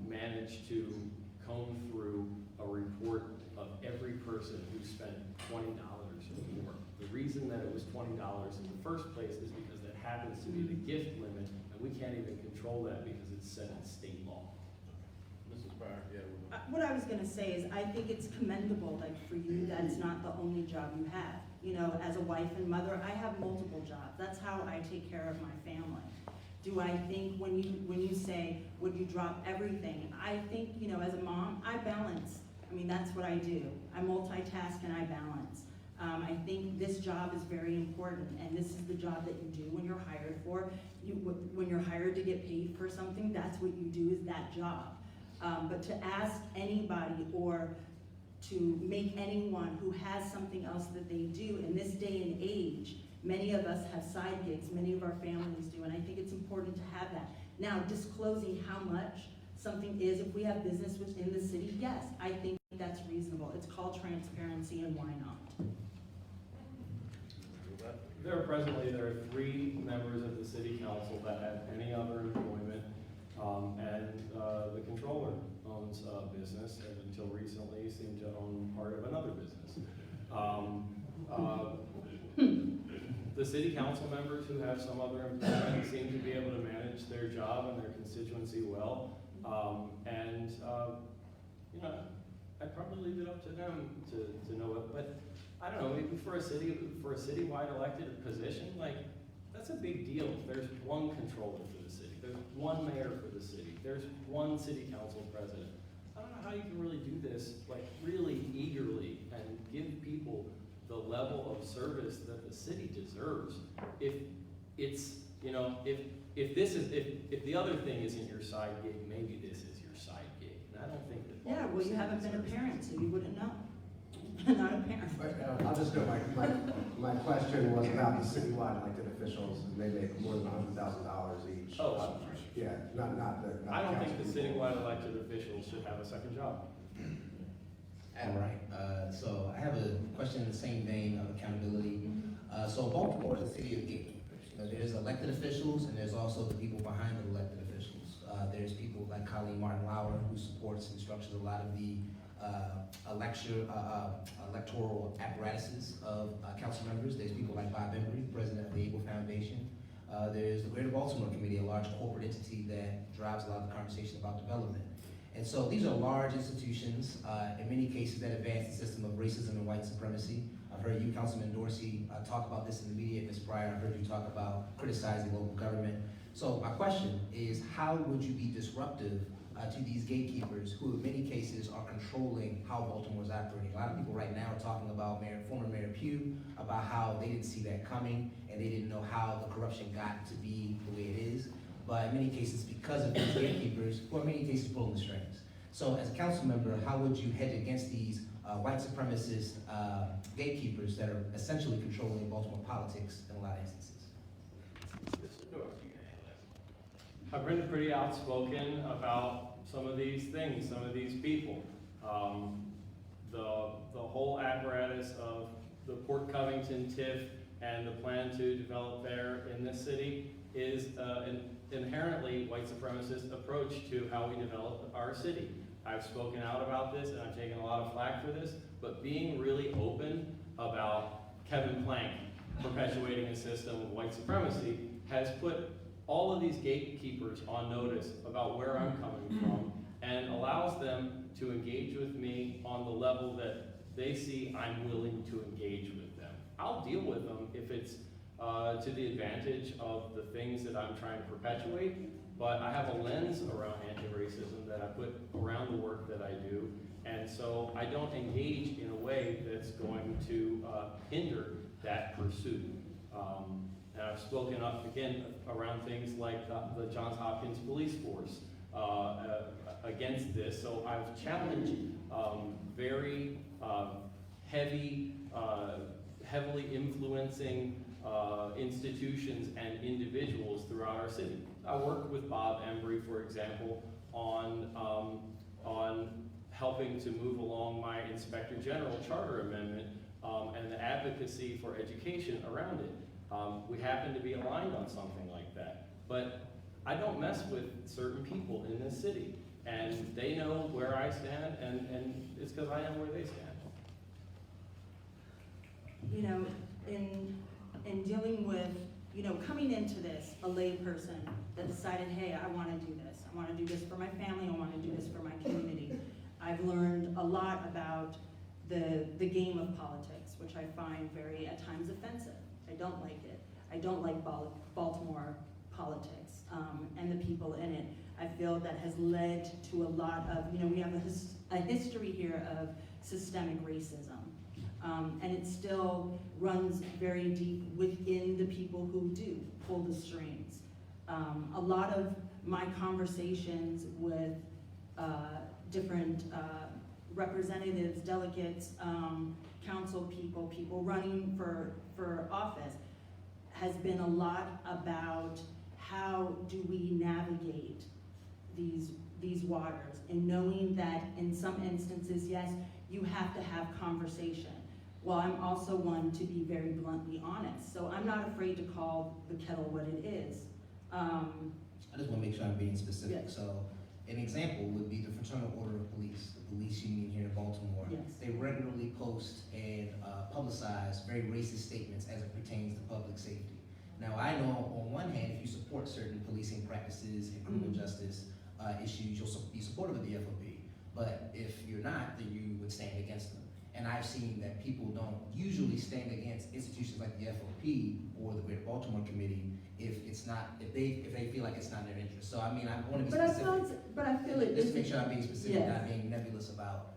manage to comb through a report of every person who spent $20 or more. The reason that it was $20 in the first place is because that happens to be the gift limit, and we can't even control that because it's set in state law. Mrs. Pryor, yeah. What I was gonna say is, I think it's commendable, like, for you, that it's not the only job you have. You know, as a wife and mother, I have multiple jobs. That's how I take care of my family. Do I think when you say, would you drop everything? I think, you know, as a mom, I balance. I mean, that's what I do. I multitask and I balance. I think this job is very important, and this is the job that you do when you're hired for. When you're hired to get paid for something, that's what you do, is that job. But to ask anybody or to make anyone who has something else that they do in this day and age, many of us have side gigs, many of our families do, and I think it's important to have that. Now, disclosing how much something is, if we have business within the city, yes, I think that's reasonable. It's called transparency, and why not? There are 3 members of the city council that have any other employment, and the controller owns a business, and until recently seemed to own part of another business. The city council members who have some other employment seem to be able to manage their job and their constituency well, you know, I'd probably leave it up to them to know it, but I don't know, maybe for a citywide elected position, like, that's a big deal. There's one controller for the city, there's one mayor for the city, there's one city council president. I don't know how you can really do this, like, really eagerly and give people the level of service that the city deserves. If it's, you know, if the other thing isn't your side gig, maybe this is your side gig. And I don't think that. Yeah, well, you haven't been a parent, so you wouldn't know. Not a parent. But, I'll just go, my question was about the citywide elected officials, and they make more than $100,000 each. Oh. Yeah, not I don't think the council. citywide elected officials should have a second job. All right, so I have a question in the same vein of accountability. So Baltimore is a city of gatekeepers. You know, there's elected officials and there's also the people behind the elected officials. There's people like Colleen Martin Lauer, who supports and structures a lot of the electoral apparatuses of council members. There's people like Bob Embry, president of the Able Foundation. There's the Greater Baltimore Committee, a large corporate entity that drives a lot of the conversation about development. And so these are large institutions, in many cases that advance the system of racism and white supremacy. I've heard you, Councilman Dorsey, talk about this in the media. Ms. Pryor, I've heard you talk about criticizing local government. So my question is, how would you be disruptive to these gatekeepers who in many cases are controlling how Baltimore is operating? A lot of people right now are talking about former Mayor Pugh, about how they didn't see that coming and they didn't know how the corruption got to be the way it is. But in many cases, because of these gatekeepers, who are in many cases pulling the strings. So as a council member, how would you hedge against these white supremacist gatekeepers that are essentially controlling Baltimore politics in a lot of instances? I've been pretty outspoken about some of these things, some of these people. The whole apparatus of the Port Covington TIF and the plan to develop there in this city is an inherently white supremacist approach to how we develop our city. I've spoken out about this and I've taken a lot of flack for this, but being really open about Kevin Plank perpetuating a system of white supremacy has put all of these gatekeepers on notice about where I'm coming from and allows them to engage with me on the level that they see I'm willing to engage with them. I'll deal with them if it's to the advantage of the things that I'm trying to perpetuate, but I have a lens around anti-racism that I put around the work that I do, and so I don't engage in a way that's going to hinder that pursuit. And I've spoken up again around things like the Johns Hopkins Police Force against this. So I've challenged very heavily influencing institutions and individuals throughout our city. I worked with Bob Embry, for example, on helping to move along my Inspector General Charter Amendment and the advocacy for education around it. We happen to be aligned on something like that. But I don't mess with certain people in this city, and they know where I stand, and it's because I know where they stand. You know, in dealing with, you know, coming into this, a lay person that decided, hey, I want to do this. I want to do this for my family. I want to do this for my community. I've learned a lot about the game of politics, which I find very, at times, offensive. I don't like it. I don't like Baltimore politics and the people in it. I feel that has led to a lot of, you know, we have a history here of systemic racism. And it still runs very deep within the people who do pull the strings. A lot of my conversations with different representatives, delegates, council people running for office has been a lot about how do we navigate these waters, and knowing that in some instances, yes, you have to have conversation. Well, I'm also one to be very bluntly honest, so I'm not afraid to call the kettle what it is. I just want to make sure I'm being specific. Yes. So an example would be the Fraternal Order of Police, the police union here in Baltimore. Yes. They regularly post and publicize very racist statements as it pertains to public safety. Now, I know on one hand, if you support certain policing practices and criminal justice issues, you'll be supportive of the FOP. But if you're not, then you would stand against them. And I've seen that people don't usually stand against institutions like the FOP or the Greater Baltimore Committee if they feel like it's not in their interest. So I mean, I want to be specific. But I feel it Just is. to make sure I'm being specific, Yes. not being nebulous about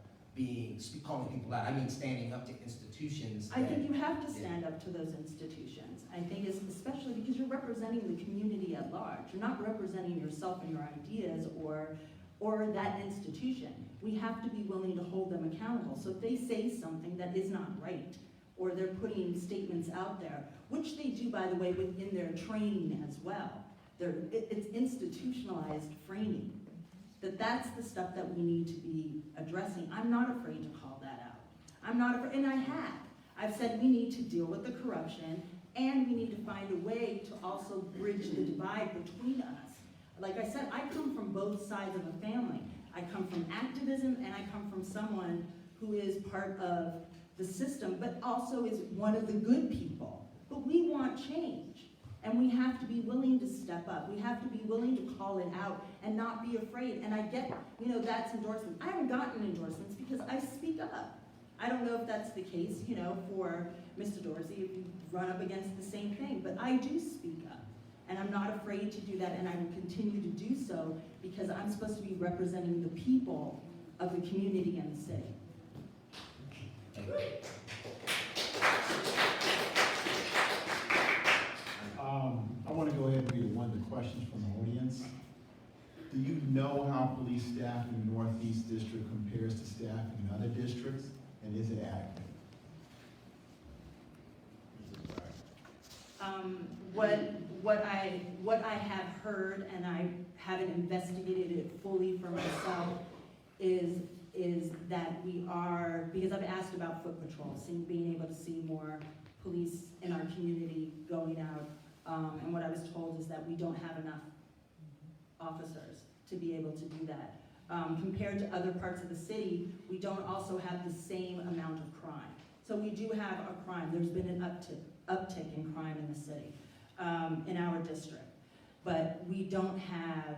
calling people out. I mean, standing up to institutions. I think you have to stand up to those institutions. I think it's especially because you're representing the community at large. You're not representing yourself and your ideas or that institution. We have to be willing to hold them accountable. So if they say something that is not right, or they're putting statements out there, which they do, by the way, within their training as well. It's institutionalized framing. That's the stuff that we need to be addressing. I'm not afraid to call that out. I'm not afraid, and I have. I've said we need to deal with the corruption, and we need to find a way to also bridge the divide between us. Like I said, I come from both sides of a family. I come from activism, and I come from someone who is part of the system, but also is one of the good people. But we want change, and we have to be willing to step up. We have to be willing to call it out and not be afraid. And I get, that's endorsement. I haven't gotten endorsements because I speak up. I don't know if that's the case, for Mr. Dorsey, if you run up against the same thing, but I do speak up. And I'm not afraid to do that, and I will continue to do so because I'm supposed to be representing the people of the community and the city. I want to go ahead and read one of the questions from the audience. Do you know how police staff in the Northeast District compares to staffing in other districts, and is it adequate? What I have heard, and I haven't investigated it fully for myself, is that we are, because I've asked about foot patrols, and being able to see more police in our community going out, and what I was told is that we don't have enough officers to be able to do that. Compared to other parts of the city, we don't also have the same amount of crime. So we do have a crime. There's been an uptick in crime in the city, in our district. But we don't have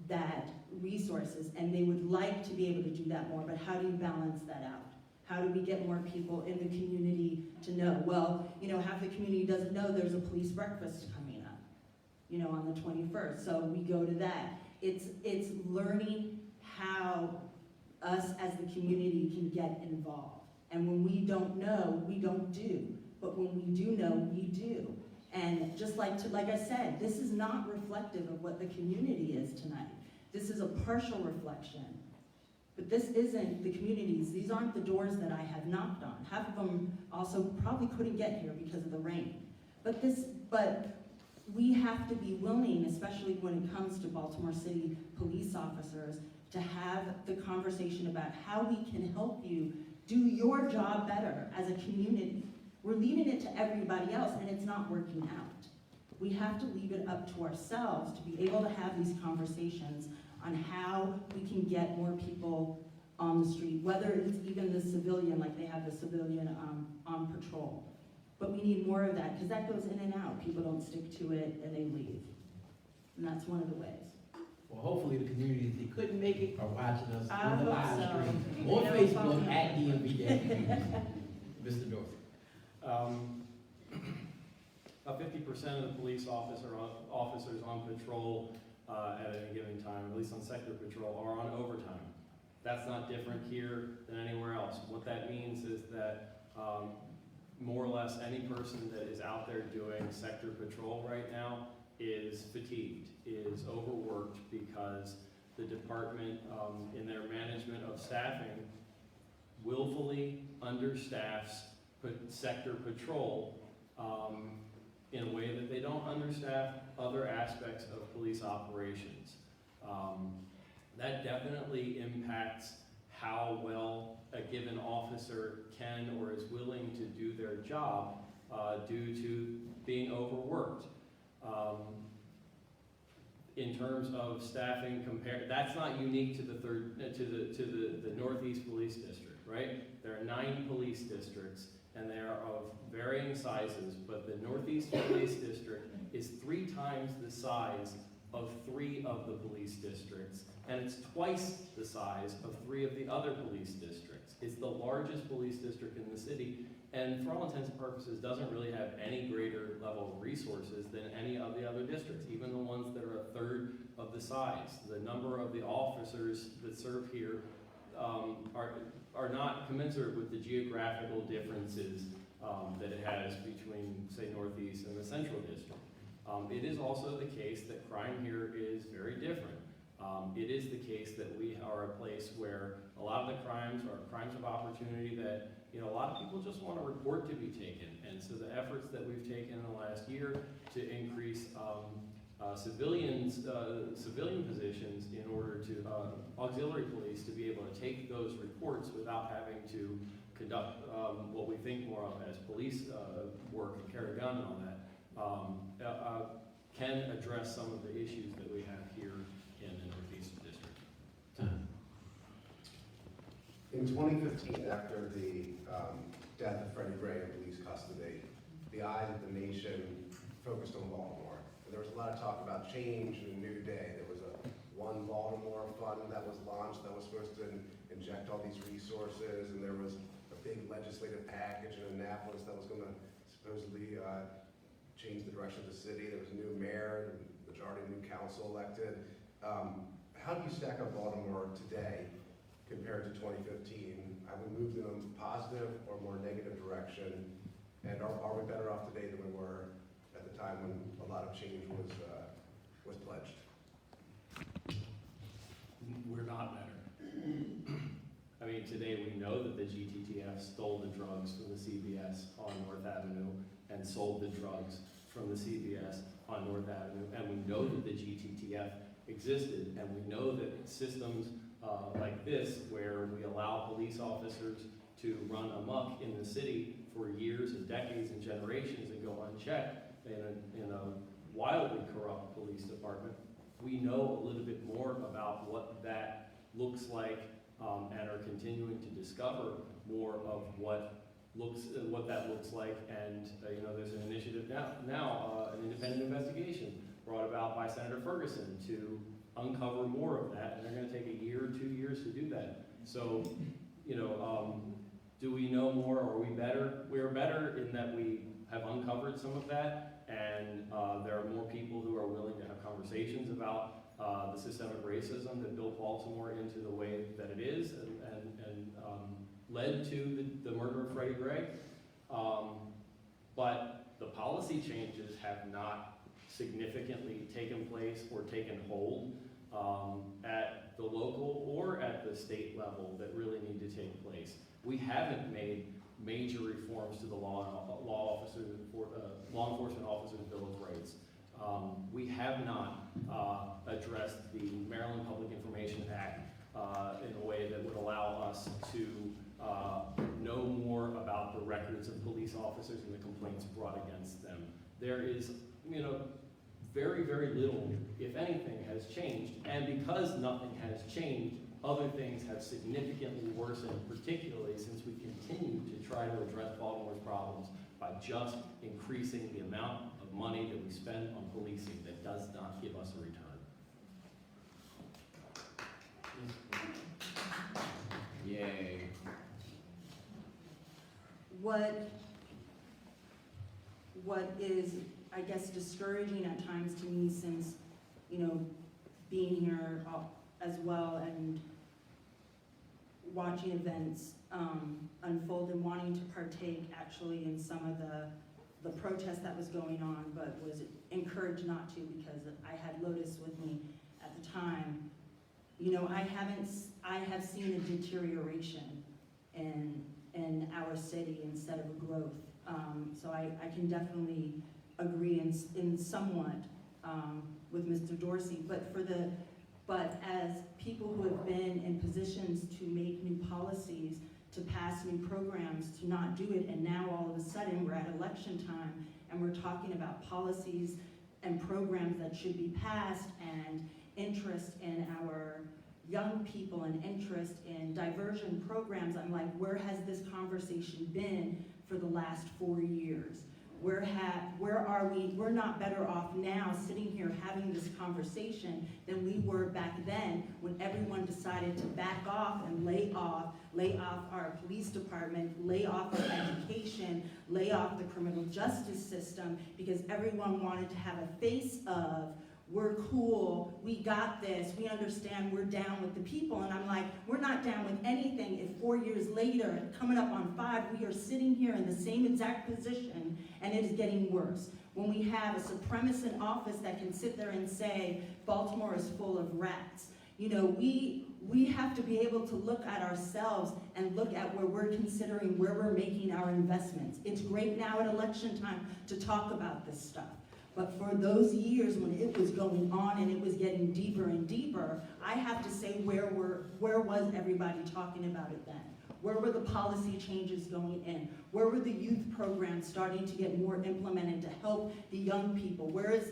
that resources, and they would like to be able to do that more, but how do you balance that out? How do we get more people in the community to know? Well, half the community doesn't know there's a police breakfast coming up, on the 21st, so we go to that. It's learning how us as the community can get involved. And when we don't know, we don't do. But when we do know, we do. And just like I said, this is not reflective of what the community is tonight. This is a partial reflection. But this isn't the communities, these aren't the doors that I have knocked on. Half of them also probably couldn't get here because of the rain. But we have to be willing, especially when it comes to Baltimore City police officers, to have the conversation about how we can help you do your job better as a community. We're leaving it to everybody else and it's not working out. We have to leave it up to ourselves to be able to have these conversations on how we can get more people on the street, whether it's even the civilian, like they have the civilian on patrol. But we need more of that, because that goes in and out. People don't stick to it and they leave. And that's one of the ways. Well, hopefully the communities that couldn't make it are watching us I on the hope live so. stream You on know, Facebook fucking- at DMV Daily News. Mr. Dorsey. About 50% of the police officers on patrol at any given time, at least on sector patrol, are on overtime. That's not different here than anywhere else. What that means is that more or less any person that is out there doing sector patrol right now is fatigued, is overworked, because the department in their management of staffing willfully understaffs sector patrol in a way that they don't understaff other aspects of police operations. That definitely impacts how well a given officer can or is willing to do their job due to being overworked. In terms of staffing, that's not unique to the Northeast Police District, right? There are 9 police districts, and they are of varying sizes, but the Northeast Police District is 3 times the size of 3 of the police districts, and it's twice the size of 3 of the other police districts. It's the largest police district in the city, and for all intents and purposes doesn't really have any greater level of resources than any of the other districts, even the ones that are 1/3 of the size. The number of the officers that serve here are not commensurate with the geographical differences that it has between, say, Northeast and the Central District. It is also the case that crime here is very different. It is the case that we are a place where a lot of the crimes are crimes of opportunity that, you know, a lot of people just want a report to be taken. And so the efforts that we've taken in the last year to increase civilian positions in order to auxiliary police to be able to take those reports without having to conduct what we think more of as police work and carry a gun and all that, can address some of the issues that we have here in the Northeast District. In 2015, after the death of Freddie Gray in police custody, the eyes of the nation focused on Baltimore. And there was a lot of talk about change and a new day. There was a One Baltimore fund that was launched that was supposed to inject all these resources, and there was a big legislative package in Annapolis that was going to supposedly change the direction of the city. There was a new mayor, and majority of new council elected. How do you stack up Baltimore today compared to 2015? Have we moved in a positive or more negative direction? And are we better off today than we were at the time when a lot of change was pledged? We're not better. I mean, today we know that the GTTF stole the drugs from the CVS on North Avenue and sold the drugs from the CVS on North Avenue, and we know that the GTTF existed, and we know that systems like this, where we allow police officers to run amok in the city for years and decades and generations and go unchecked in a wildly corrupt police department, we know a little bit more about what that looks like and are continuing to discover more of what that looks like. And you know, there's an initiative now an independent investigation brought about by Senator Ferguson to uncover more of that, and they're going to take 1 year or 2 years to do that. So, you know, do we know more? Are we better? We're better in that we have uncovered some of that, and there are more people who are willing to have conversations about the systemic racism that built Baltimore into the way that it is, and led to the murder of Freddie Gray. But The policy changes have not significantly taken place or taken hold at the local or at the state level that really need to take place. We haven't made major reforms to the law enforcement officers' Bill of Rights. We have not addressed the Maryland Public Information Act in a way that would allow us to know more about the records of police officers and the complaints brought against them. There is, very, very little, if anything, has changed. And because nothing has changed, other things have significantly worsened, particularly since we continue to try to address Baltimore's problems by just increasing the amount of money that we spend on policing that does not give us a return. Yay. What is, I guess, discouraging at times to me since, being here as well and watching events unfold and wanting to partake actually in some of the protest that was going on, but was encouraged not to because I had Lotus with me at the time. I have seen a deterioration in our city instead of a growth. So I can definitely agree in somewhat with Mr. Dorsey, but as people who have been in positions to make new policies, to pass new programs, to not do it, and now all of a sudden we're at election time and we're talking about policies and programs that should be passed and interest in our young people and interest in diversion programs. I'm like, where has this conversation been for the last 4 years? Where are we? We're not better off now sitting here having this conversation than we were back then when everyone decided to back off and lay off our police department, lay off our education, lay off the criminal justice system, because everyone wanted to have a face of, we're cool, we got this, we understand, we're down with the people. And I'm like, we're not down with anything if 4 years later, coming up on 5, we are sitting here in the same exact position and it is getting worse. When we have a supremacist in office that can sit there and say, Baltimore is full of rats. We have to be able to look at ourselves and look at where we're considering where we're making our investments. It's great now at election time to talk about this stuff. But for those years when it was going on and it was getting deeper and deeper, I have to say, where was everybody talking about it then? Where were the policy changes going in? Where were the youth programs starting to get more implemented to help the young people? Where's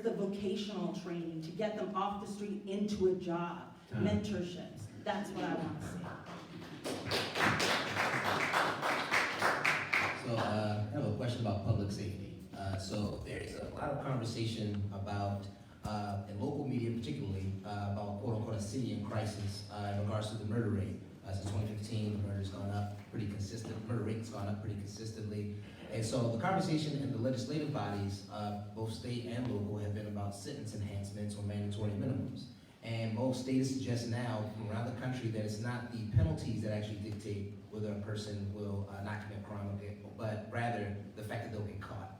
the vocational training to get them off the street into a job? Mentorships. That's what I want to see. So I have a question about public safety. So there's a lot of conversation about, in local media particularly, about quote-unquote a city in crisis in regards to the murder rate. Since 2015, the murder's gone up pretty consistent, murder rate's gone up pretty consistently. And so the conversation in the legislative bodies, both state and local, have been about sentence enhancements or mandatory minimums. And most data suggests now from around the country that it's not the penalties that actually dictate whether a person will not commit crime, but rather the fact that they'll get caught,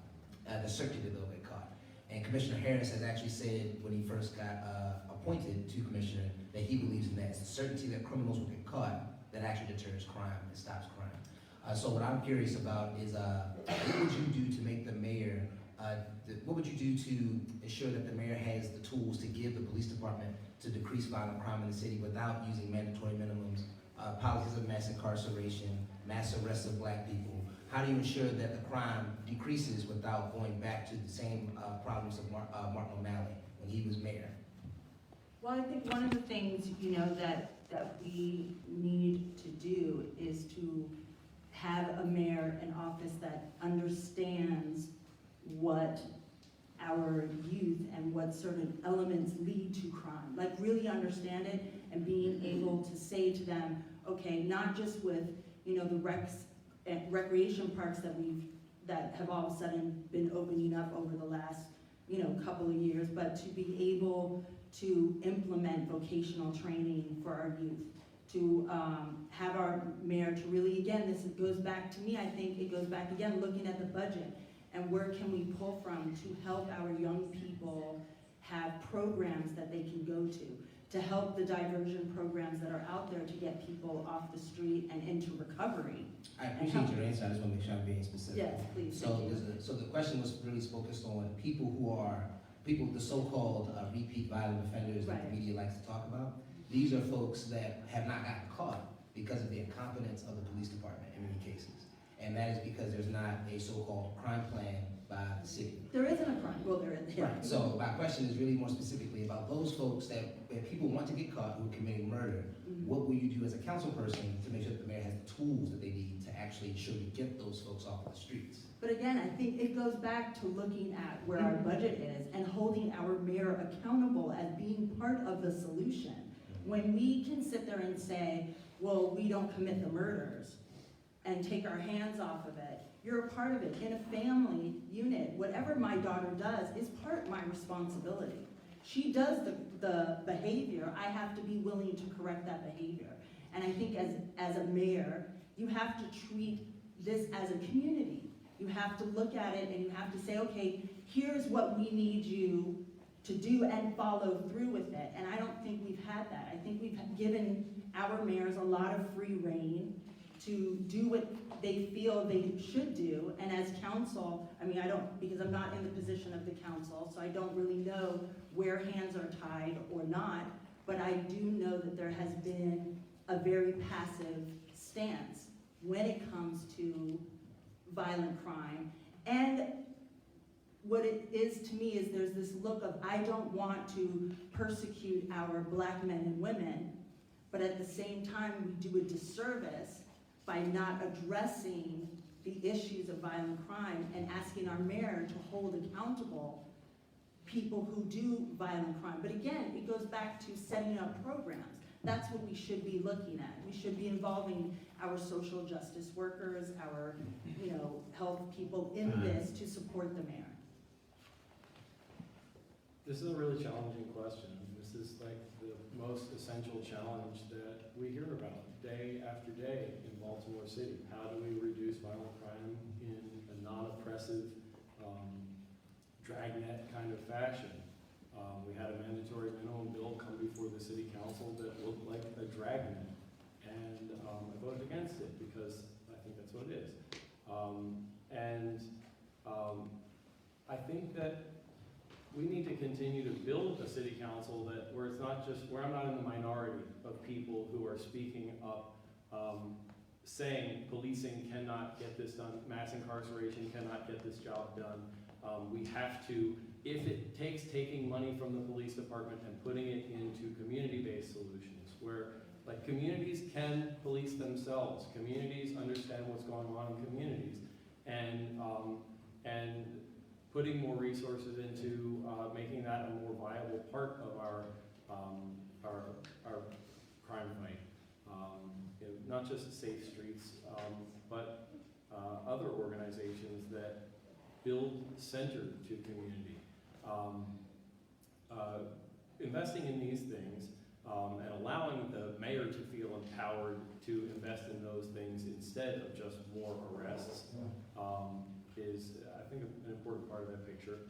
the certainty that they'll get caught. And Commissioner Harris has actually said when he first got appointed to commissioner that he believes in that. It's the certainty that criminals will get caught that actually deters crime and stops crime. So what I'm curious about is what would you do to make the mayor, what would you do to ensure that the mayor has the tools to give the police department to decrease violent crime in the city without using mandatory minimums, policies of mass incarceration, mass arrests of black people? How do you ensure that the crime decreases without going back to the same problems of Martin O'Malley when he was mayor? Well, I think one of the things, that we need to do is to have a mayor in office that understands what our youth and what certain elements lead to crime. Like really understand it and being able to say to them, okay, not just with, the recreation parks that have all of a sudden been opening up over the last, couple of years, but to be able to implement vocational training for our youth, to have our mayor to really, again, this goes back to me, I think it goes back again, looking at the budget And where can we pull from to help our young people have programs that they can go to help the diversion programs that are out there to get people off the street and into recovery. I appreciate your answer, I just want to make sure I'm being specific. Yes, please, So, thank you. so the question was really focused on the so-called repeat violent offenders that Right. the media likes to talk about. These are folks that have not gotten caught because of the incompetence of the police department in many cases. And that is because there's not a so-called crime plan by the city. There isn't a crime, well, there is. Right, so my question is really more specifically about those folks that people want to get caught who are committing murder. Mhm. What will you do as a council person to make sure that the mayor has the tools that they need to actually ensure we get those folks off the streets? But again, I think it goes back to looking at where our budget is and holding our mayor accountable as being part of the solution. When we can sit there and say, well, we don't commit the murders and take our hands off of it, you're a part of it. In a family unit, whatever my daughter does is part of my responsibility. She does the behavior, I have to be willing to correct that behavior. And I think as a mayor, you have to treat this as a community. You have to look at it and you have to say, okay, here's what we need you to do and follow through with it. And I don't think we've had that. I think we've given our mayors a lot of free rein to do what they feel they should do. And as council, I mean, I don't, because I'm not in the position of the council, so I don't really know where hands are tied or not, but I do know that there has been a very passive stance when it comes to violent crime. And what it is to me is there's this look of, I don't want to persecute our black men and women, but at the same time, we do a disservice by not addressing the issues of violent crime and asking our mayor to hold accountable people who do violent crime. But again, it goes back to setting up programs. That's what we should be looking at. We should be involving our social justice workers, our health people in this to support the mayor. This is a really challenging question. This is like the most essential challenge that we hear about day after day in Baltimore City. How do we reduce violent crime in a non-oppressive, dragnet kind of fashion? We had a mandatory minimum bill come before the city council that looked like a dragnet, and I voted against it because I think that's what it is. I think that we need to continue to build a city council where it's not just, where I'm not in the minority of people who are speaking up, saying policing cannot get this done, mass incarceration cannot get this job done. We have to, if it takes taking money from the police department and putting it into community-based solutions, where like communities can police themselves, communities understand what's going on in communities, and putting more resources into making that a more viable part of our crime fight. Not just Safe Streets, but other organizations that build center to community. Investing in these things and allowing the mayor to feel empowered to invest in those things instead of just more arrests is, I think, an important part of that picture.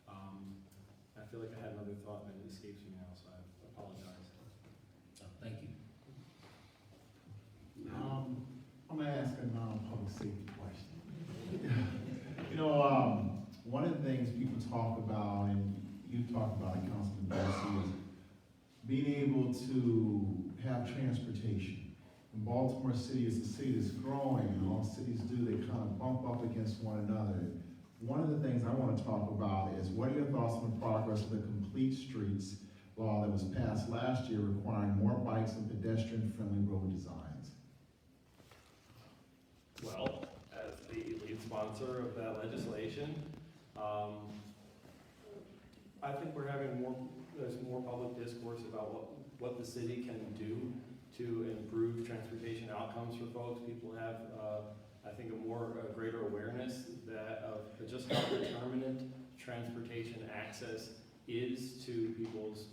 I feel like I had another thought and it escapes me now, so I apologize. Thank you. I'm gonna ask a non-public safety question. One of the things people talk about, and you talked about it, Councilman Dorsey, is being able to have transportation. And Baltimore City is a city that's growing, and all cities do, they kind of bump up against one another. One of the things I want to talk about is, what are your thoughts on the progress of the Complete Streets law that was passed last year requiring more bikes and pedestrian-friendly road designs? Well, as the lead sponsor of that legislation, I think there's more public discourse about what the city can do to improve transportation outcomes for folks. People have, I think, a greater awareness of just how determinant transportation access is to people's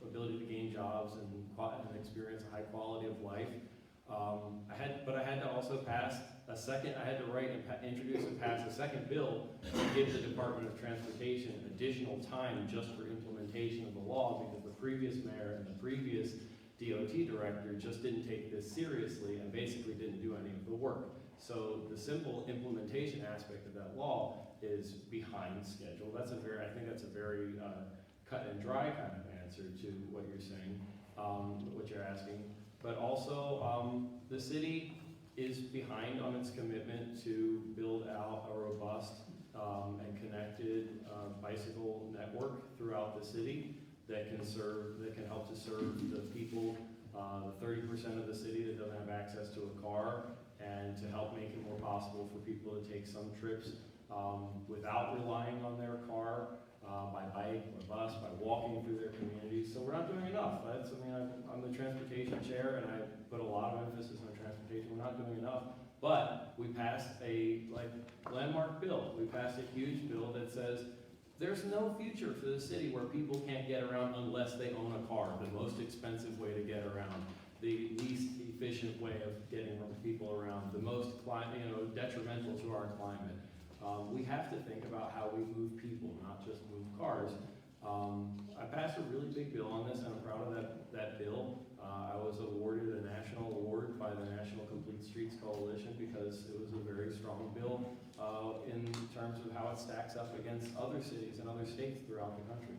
ability to gain jobs and experience a high quality of life. But I had to also pass a second, I had to write and introduce and pass a second bill to give the Department of Transportation additional time just for implementation of the law, because the previous mayor and the previous DOT director just didn't take this seriously and basically didn't do any of the work. So the simple implementation aspect of that law is behind schedule. I think that's a very cut and dry kind of answer to what you're saying, what you're asking. But also, the city is behind on its commitment to build out a robust and connected bicycle network throughout the city that can help to serve the people, the 30% of the city that doesn't have access to a car, and to help make it more possible for people to take some trips without relying on their car, by bike or bus, by walking through their communities. So we're not doing enough. I'm the transportation chair, and I put a lot of emphasis on transportation. We're not doing enough. But we passed a landmark bill. We passed a huge bill that says there's no future for the city where people can't get around unless they own a car, the most expensive way to get around, the least efficient way of getting people around, the most detrimental to our climate. We have to think about how we move people, not just move cars. I passed a really big bill on this, and I'm proud of that bill. I was awarded a national award by the National Complete Streets Coalition because it was a very strong bill in terms of how it stacks up against other cities and other states throughout the country.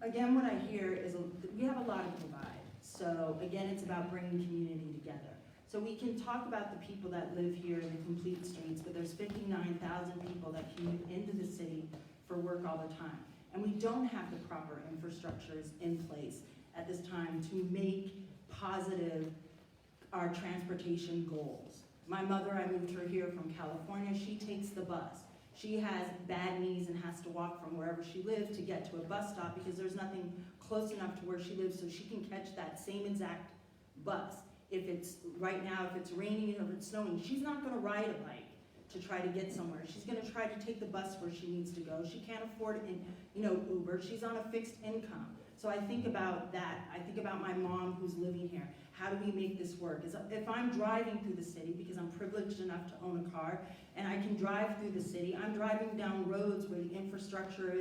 Again, what I hear is we have a lot to provide. So again, it's about bringing community together. So we can talk about the people that live here in the complete streets, but there's 59,000 people that commute into the city for work all the time. And we don't have the proper infrastructures in place at this time to make positive our transportation goals. My mother, I moved her here from California, she takes the bus. She has bad knees and has to walk from wherever she lives to get to a bus stop because there's nothing close enough to where she lives so she can catch that same exact bus. If it's right now, if it's raining or if it's snowing, she's not gonna ride a bike to try to get somewhere. She's gonna try to take the bus where she needs to go. She can't afford Uber. She's on a fixed income. So I think about that. I think about my mom who's living here. How do we make this work? If I'm driving through the city, because I'm privileged enough to own a car, and I can drive through the city, I'm driving down roads where the infrastructure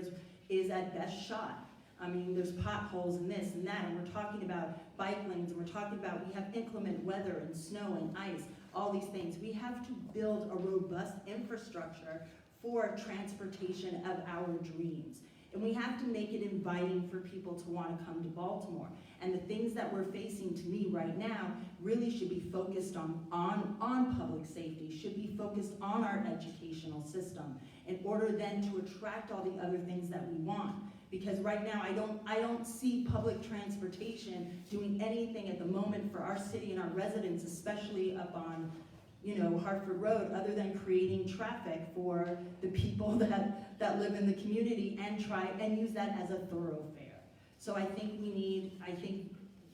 is at best shot. I mean, there's potholes and this and that, and we're talking about bike lanes, and we're talking about we have inclement weather and snow and ice, all these things. We have to build a robust infrastructure for transportation of our dreams. And we have to make it inviting for people to want to come to Baltimore. And the things that we're facing, to me, right now, really should be focused on public safety, should be focused on our educational system, in order then to attract all the other things that we want. Because right now, I don't see public transportation doing anything at the moment for our city and our residents, especially up on Harford Road, other than creating traffic for the people that live in the community and try and use that as a thoroughfare. So I think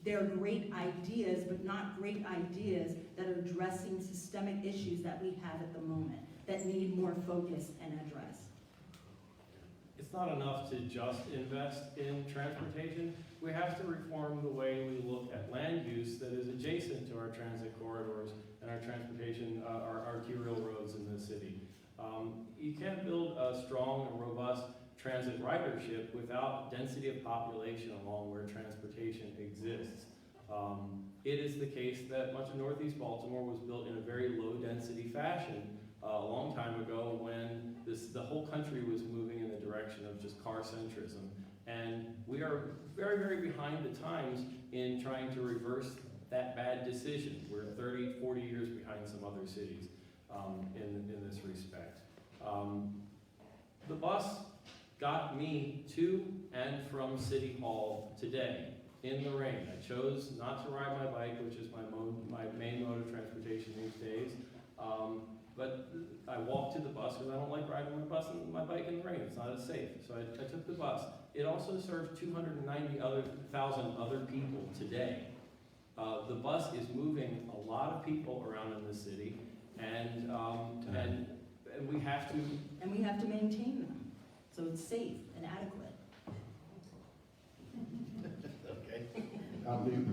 they're great ideas, but not great ideas that are addressing systemic issues that we have at the moment that need more focus and address. It's not enough to just invest in transportation. We have to reform the way we look at land use that is adjacent to our transit corridors and our transportation, our arterial roads in the city. You can't build a strong and robust transit ridership without density of population along where transportation exists. It is the case that much of Northeast Baltimore was built in a very low density fashion a long time ago when the whole country was moving in the direction of just car centrism. And we are very, very behind the times in trying to reverse that bad decision. We're 30, 40 years behind some other cities in this respect. The bus got me to and from City Hall today in the rain. I chose not to ride my bike, which is my main mode of transportation these days. But I walked to the bus because I don't like riding my bike in the rain. It's not as safe. So I took the bus. It also serves 290,000 other people today. The bus is moving a lot of people around in the city, and we have to. And we have to maintain them so it's safe and adequate. Okay. I'll leave.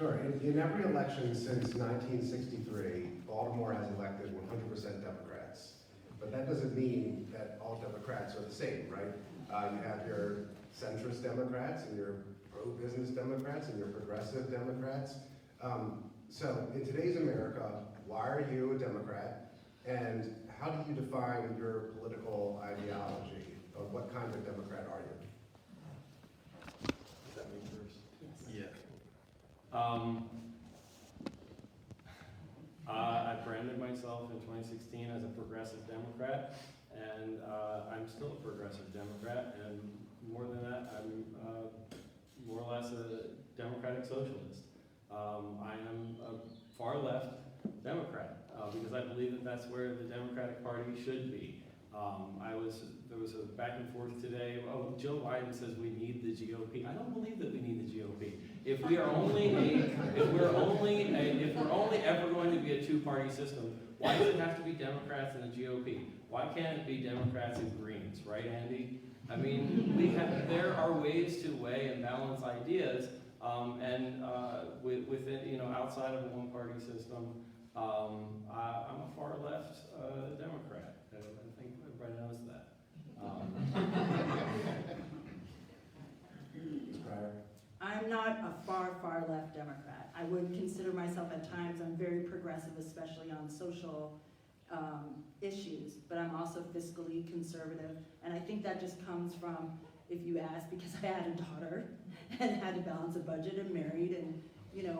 Sure. In every election since 1963, Baltimore has elected 100% Democrats. But that doesn't mean that all Democrats are the same, right? You have your centrist Democrats and your pro-business Democrats and your progressive Democrats. So in today's America, why are you a Democrat? And how do you define your political ideology? Or what kind of Democrat are you? Is that me first? Yes. Yeah. I branded myself in 2016 as a progressive Democrat, and I'm still a progressive Democrat, and more than that, I'm more or less a democratic socialist. I am a far left Democrat because I believe that that's where the Democratic Party should be. There was a back and forth today. Oh, Joe Biden says we need the GOP. I don't believe that we need the GOP. If we're only ever going to be a two-party system, why does it have to be Democrats and the GOP? Why can't it be Democrats and Greens, right, Andy? I mean, there are ways to weigh and balance ideas, within, outside of a one-party system. I'm a far left Democrat. I think everybody knows that. Ms. Pryor? I'm not a far, far left Democrat. I would consider myself at times, I'm very progressive, especially on social issues, but I'm also fiscally conservative. And I think that just comes from, if you ask, because I had a daughter and had to balance a budget and married and,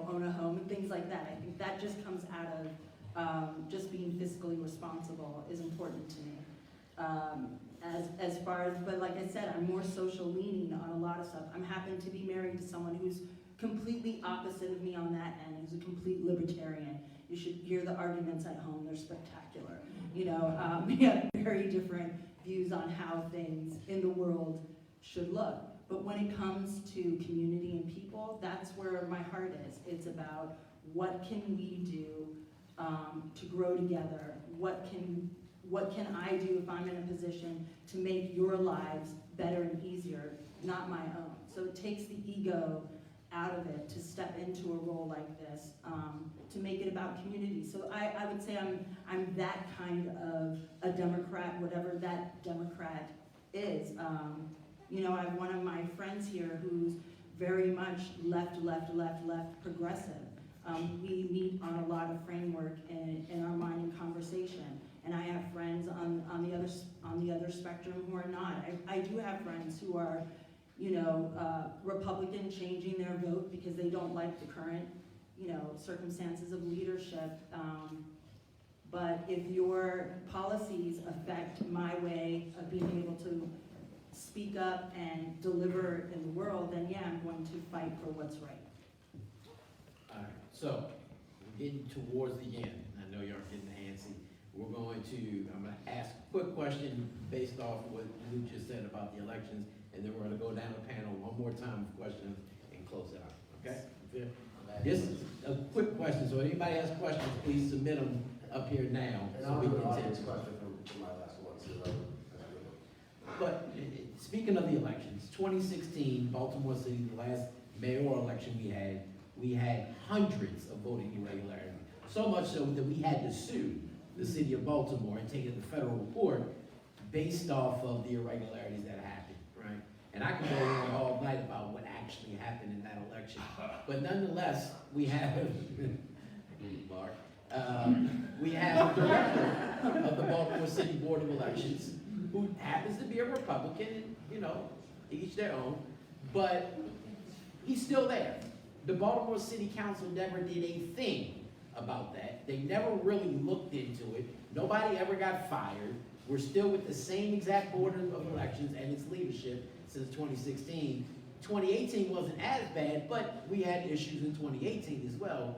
own a home and things like that. I think that just comes out of just being fiscally responsible is important to me. As far as, but like I said, I'm more social leaning on a lot of stuff. I'm happen to be married to someone who's completely opposite of me on that end, who's a complete libertarian. You should hear the arguments at home, they're spectacular. We have very different views on how things in the world should look. But when it comes to community and people, that's where my heart is. It's about what can we do to grow together? What can I do if I'm in a position to make your lives better and easier, not my own? So it takes the ego out of it to step into a role like this, to make it about community. So I would say I'm that kind of a Democrat, whatever that Democrat is. I have one of my friends here who's very much left progressive. We meet on a lot of framework in our mind and conversation. And I have friends on the other spectrum who are not. I do have friends who are, Republican, changing their vote because they don't like the current, circumstances of leadership. But if your policies affect my way of being able to speak up and deliver in the world, then yeah, I'm going to fight for what's right. All right, so we're getting towards the end. I know y'all are getting antsy. I'm going to ask a quick question based off what Luke just said about the elections, and then we're gonna go down the panel one more time for questions and close it out, okay? Fair? This is a quick question, so if anybody has questions, please submit them up here now. And So I'll we do an can audience take. question from my last one, so But speaking of the elections, 2016, Baltimore City, the last mayoral election we had hundreds of voting irregularities. So much so that we had to sue the city of Baltimore and take it to federal court based off of the irregularities that happened, right? And I can go on all night about what actually happened in that election. But nonetheless, we have, Mark, we have a director of the Baltimore City Board of Elections who happens to be a Republican, and, each their own, but he's still there. The Baltimore City Council never did a thing about that. They never really looked into it. Nobody ever got fired. We're still with the same exact board of elections and its leadership since 2016. 2018 wasn't as bad, but we had issues in 2018 as well.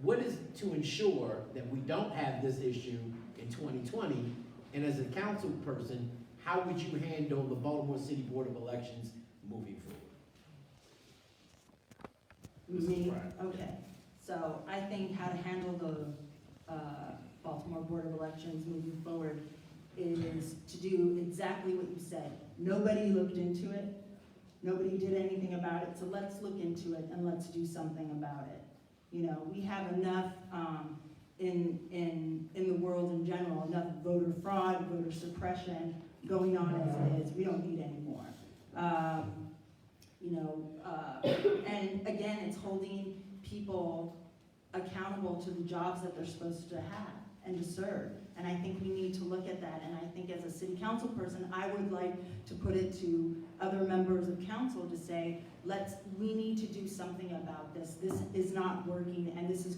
What is to ensure that we don't have this issue in 2020? And as a council person, how would you handle the Baltimore City Board of Elections moving forward? Me? Okay. So I think how to handle the Baltimore Board of Elections moving forward is to do exactly what you said. Nobody looked into it. Nobody did anything about it. So let's look into it and let's do something about it. You know, we have enough in the world in general, enough voter fraud, voter suppression going on as it is. We don't need any more. And again, it's holding people accountable to the jobs that they're supposed to have and to serve. And I think we need to look at that. And I think as a city council person, I would like to put it to other members of council to say, we need to do something about this. This is not working, and this has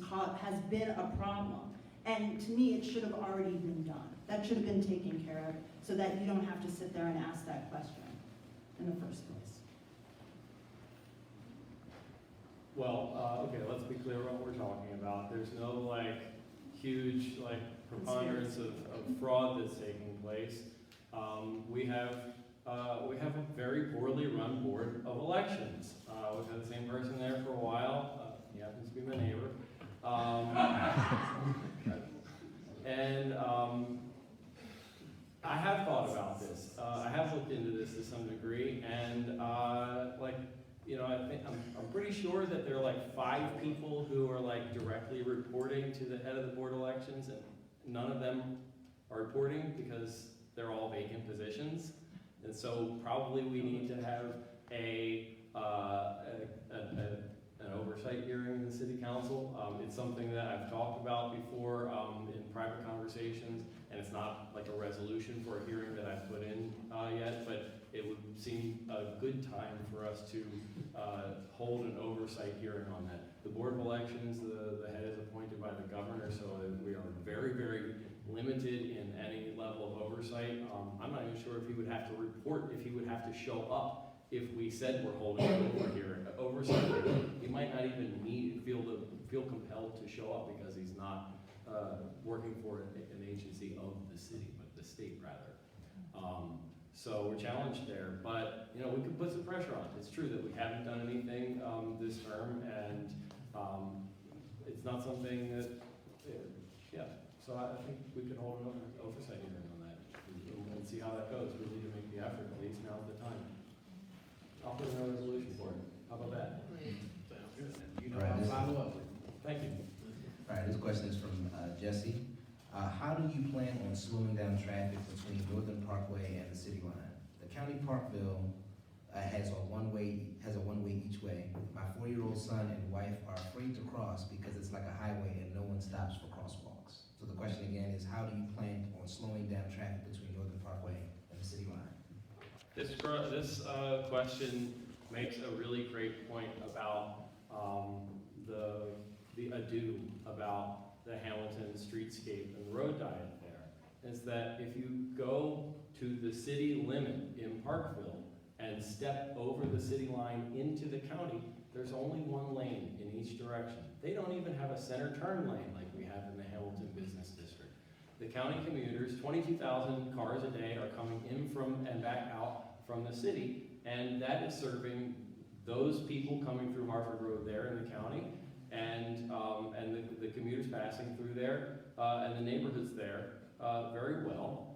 been a problem. And to me, it should have already been done. That should have been taken care of so that you don't have to sit there and ask that question in the first place. Well, okay, let's be clear what we're talking about. There's no like huge like preponderance of fraud that's taking place. We have a very poorly run board of elections. We've had the same person there for a while. He happens to be my neighbor. I have thought about this. I have looked into this to some degree, and I think I'm pretty sure that there are like 5 people who are like directly reporting to the head of the board of elections, and none of them are reporting because they're all vacant positions. And so probably we need to have an oversight hearing in the city council. It's something that I've talked about before in private conversations, and it's not like a resolution for a hearing that I've put in yet, but it would seem a good time for us to hold an oversight hearing on that. The Board of Elections, the head is appointed by the governor, so we are very, very limited in any level of oversight. I'm not even sure if he would have to report, if he would have to show up if we said we're holding an oversight hearing. He might not even feel compelled to show up because he's not working for an agency of the city, but the state rather. So we're challenged there, but we could put some pressure on. It's true that we haven't done anything this term, and it's not something that, so I think we could hold an oversight hearing on that and see how that goes. We need to make the effort, at least now's the time. I'll put in a resolution for it. How about that? Sounds good. I'll follow up with you. Thank you. All right, this question is from Jesse. How do you plan on slowing down traffic between Northern Parkway and the city line? The county Parkville has a one-way each way. My 4-year-old son and wife are afraid to cross because it's like a highway and no one stops for crosswalks. So the question again is, how do you plan on slowing down traffic between Northern Parkway and the city line? This question makes a really great point about the ado about the Hamilton streetscape and the road diet there. Is that if you go to the city limit in Parkville and step over the city line into the county, there's only one lane in each direction. They don't even have a center turn lane like we have in the Hamilton Business District. The county commuters, 22,000 cars a day are coming in from and back out from the city, and that is serving those people coming through Harford Road there in the county, and the commuters passing through there, and the neighborhoods there very well.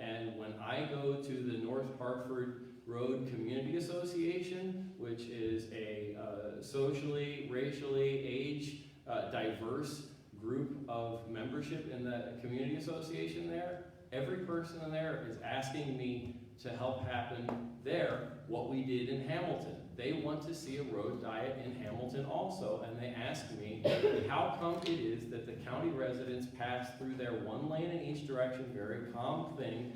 And when I go to the North Hartford Road Community Association, which is a socially, racially, age diverse group of membership in the community association there, every person in there is asking me to help happen there what we did in Hamilton. They want to see a road diet in Hamilton also, and they ask me, how come it is that the county residents pass through their one lane in each direction, very calm thing,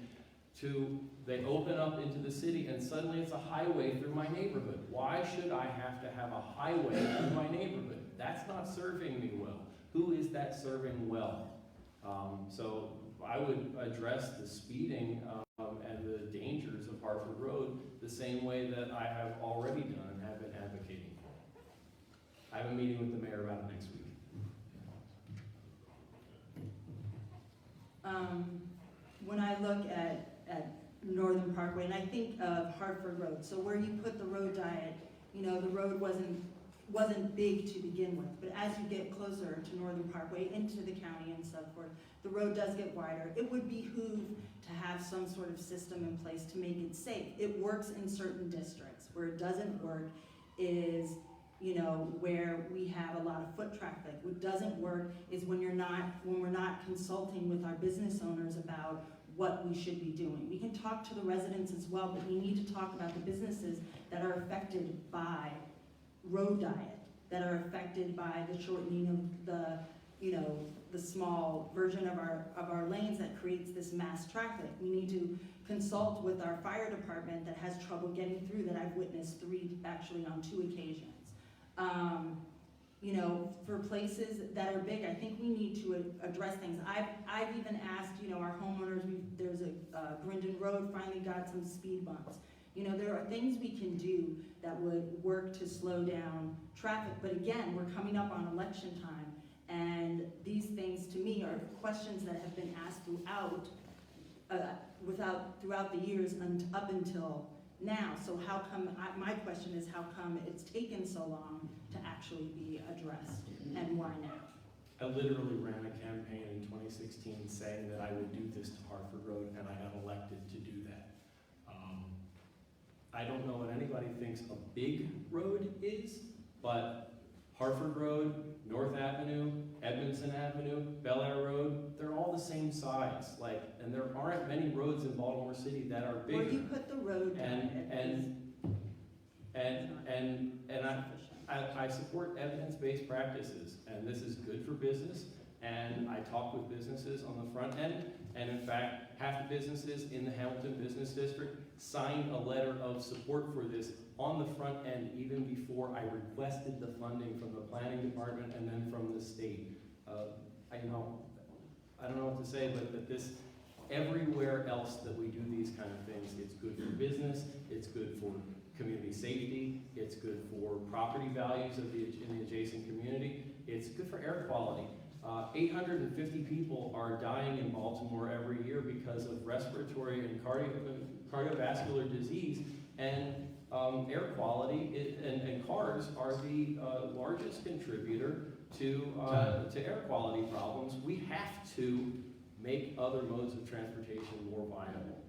to they open up into the city and suddenly it's a highway through my neighborhood. Why should I have to have a highway through my neighborhood? That's not serving me well. Who is that serving well? So I would address the speeding and the dangers of Harford Road the same way that I have already done and have been advocating for. I have a meeting with the mayor about it next week. When I look at Northern Parkway, and I think of Harford Road, so where you put the road diet, the road wasn't big to begin with, but as you get closer to Northern Parkway, into the county and so forth, the road does get wider. It would behoove to have some sort of system in place to make it safe. It works in certain districts. Where it doesn't work is, you know, where we have a lot of foot traffic. What doesn't work is when we're not consulting with our business owners about what we should be doing. We can talk to the residents as well, but we need to talk about the businesses that are affected by road diet, that are affected by the shortening of the, you know, the small version of our lanes that creates this mass traffic. We need to consult with our fire department that has trouble getting through, that I've witnessed actually on 2 occasions. You know, for places that are big, I think we need to address things. I've even asked, you know, our homeowners, there's a Brendan Road finally got some speed bumps. You know, there are things we can do that would work to slow down traffic, but again, we're coming up on election time, and these things to me are questions that have been asked throughout the years and up until now. So how come, my question is, how come it's taken so long to actually be addressed, and why now? I literally ran a campaign in 2016 saying that I would do this to Harford Road, and I got elected to do that. I don't know what anybody thinks a big road is, but Harford Road, North Avenue, Edmondson Avenue, Bel Air Road, they're all the same size. And there aren't many roads in Baltimore City that are bigger. Where you put the road I support evidence-based practices, and this is good for business, and I talk with businesses on the front end, and in fact, half the businesses in the Hamilton Business District signed a letter of support for this on the front end, even before I requested the funding from the planning department and then from the state. I don't know what to say, but that this, everywhere else that we do these kind of things, it's good for business, it's good for community safety, it's good for property values in the adjacent community, it's good for air quality. 850 people are dying in Baltimore every year because of respiratory and cardiovascular disease, and air quality and cars are the largest contributor to air quality problems. We have to make other modes of transportation more viable.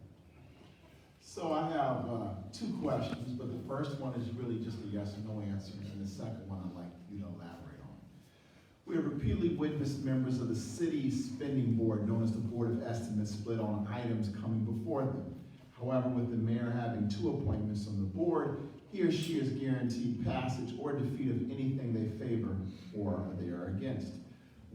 So I have 2 questions, but the first one is really just a yes or no answer, and the second one I'd like you to elaborate on. We have repeatedly witnessed members of the city's spending board, known as the Board of Estimates, split on items coming before them. However, with the mayor having 2 appointments on the board, he or she is guaranteed passage or defeat of anything they favor or they are against.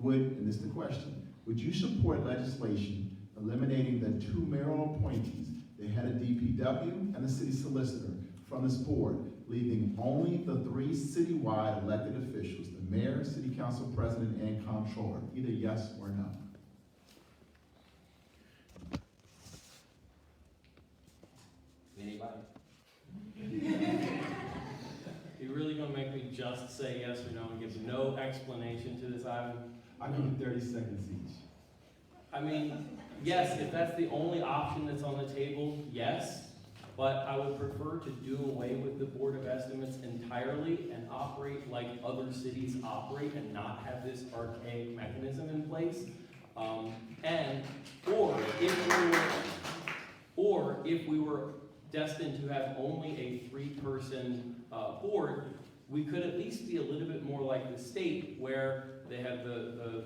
And this is the question, would you support legislation eliminating the 2 mayoral appointees, the head of DPW and the city solicitor, from this board, leaving only the 3 citywide elected officials, the mayor, city council president, and comptroller? Either yes or no. Anybody? You're really gonna make me just say yes or no and give no explanation to this item? I'll give you 30 seconds each. I mean, yes, if that's the only option that's on the table, yes. But I would prefer to do away with the Board of Estimates entirely and operate like other cities operate and not have this archaic mechanism in place. Or if we were destined to have only a 3-person board, we could at least be a little bit more like the state, where they have the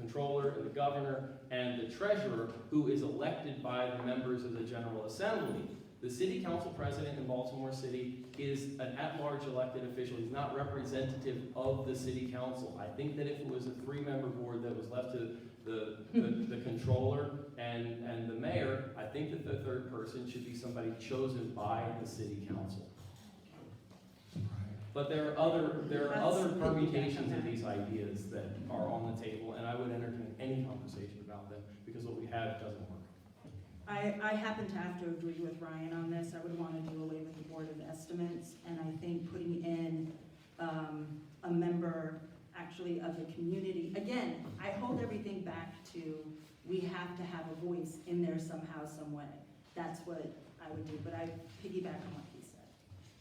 controller and the governor and the treasurer, who is elected by the members of the General Assembly. The city council president in Baltimore City is an at-large elected official. He's not representative of the city council. I think that if it was a 3-member board that was left to the controller and the mayor, I think that the 3rd person should be somebody chosen by the city council. But there are other permutations of these ideas that are on the table, and I would entertain any conversation about them, because what we have doesn't work. I happen to have to agree with Ryan on this. I would want to do away with the Board of Estimates, and I think putting in a member actually of the community. Again, I hold everything back to, we have to have a voice in there somehow, some way. That's what I would do, but I piggyback on what he said.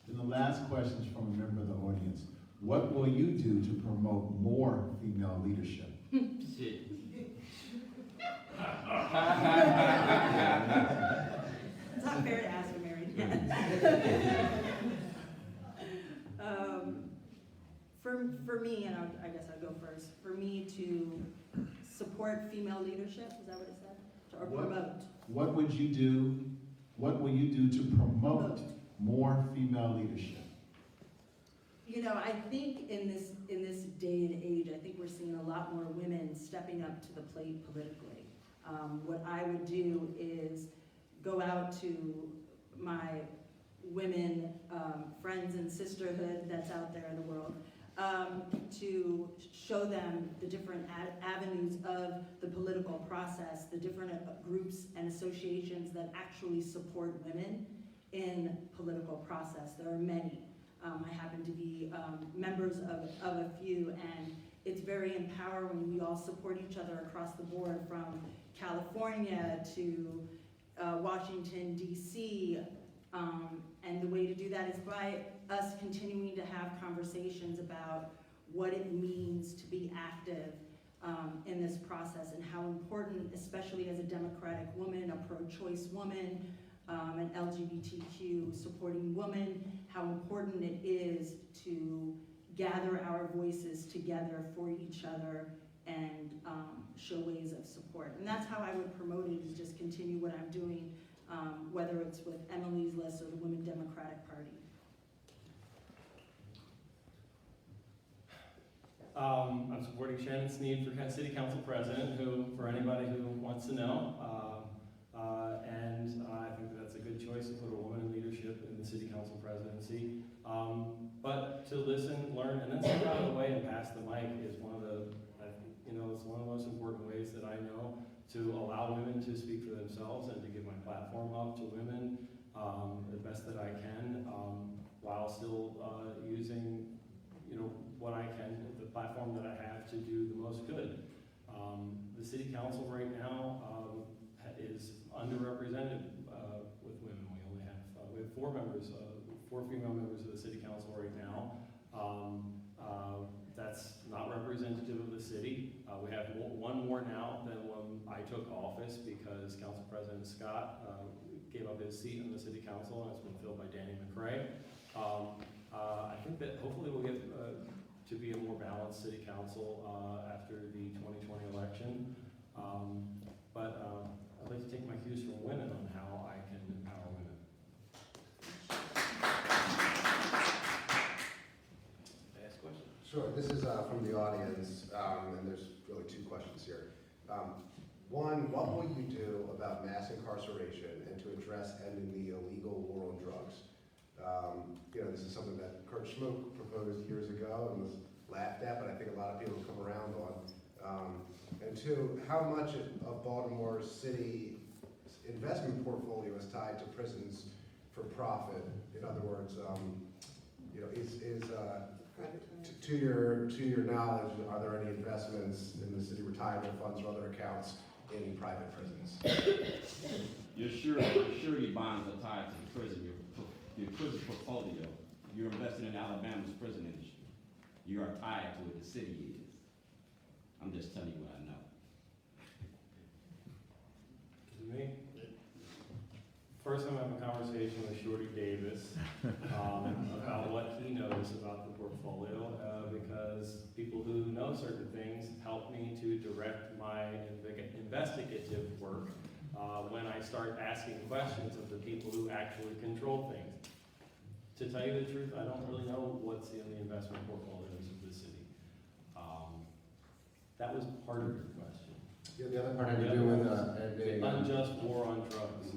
And the last question is from a member of the audience. What will you do to promote more female leadership? Shit. It's not fair to ask a married man. for me, and I guess I'll go first, for me to support female leadership, is that what it said? Or promote? What would you do, what will you do to promote more female leadership? You know, I think in this day and age, I think we're seeing a lot more women stepping up to the plate politically. What I would do is go out to my women friends and sisterhood that's out there in the world, to show them the different avenues of the political process, the different groups and associations that actually support women in political process. There are many. I happen to be members of a few, and it's very empowering. We all support each other across the board, from California to Washington, D.C., and the way to do that is by us continuing to have conversations about what it means to be active in this process, and how important, especially as a Democratic woman, a pro-choice woman, an LGBTQ supporting woman, how important it is to gather our voices together for each other and show ways of support. And that's how I would promote it, is just continue what I'm doing, whether it's with Emily's List or the Women Democratic Party. I'm supporting Shannon Sneed for City Council President, who, for anybody who wants to know, and I think that's a good choice to put a woman in leadership in the City Council presidency. But to listen, learn, and then step out of the way and pass the mic is one of the, it's one of the most important ways that I know to allow women to speak for themselves and to give my platform up to women the best that I can, while still using, what I can, the platform that I have to do the most good. The City Council right now is underrepresented with women. We only have we have 4 female members of the City Council right now. That's not representative of the city. We have one more now than when I took office, because Council President Scott gave up his seat in the City Council, and it's been filled by Danny McRae. I think that hopefully we'll get to be a more balanced City Council after the 2020 election. But I'd like to take my cues from women on how I can empower women. Ask question. Sure, this is from the audience, and there's really 2 questions here. One, what will you do about mass incarceration and to address ending the illegal war on drugs? This is something that Kurt Schmoke proposed years ago and was laughed at, but I think a lot of people have come around on. And 2, how much of Baltimore City investment portfolio is tied to prisons for profit? In other words, to your knowledge, are there any investments in the city retirement funds or other accounts in private prisons? Your surety bonds are tied to the prison. Your prison portfolio, you're investing in Alabama's prison industry. You are tied to it, the city is. I'm just telling you what I know. Is it me? First, I'm having a conversation with Shorty Davis about what he knows about the portfolio, because people who know certain things help me to direct my investigative work when I start asking questions of the people who actually control things. To tell you the truth, I don't really know what's in the investment portfolios of the city. That was part of your question. Yeah, the other part had to do with The unjust war on drugs.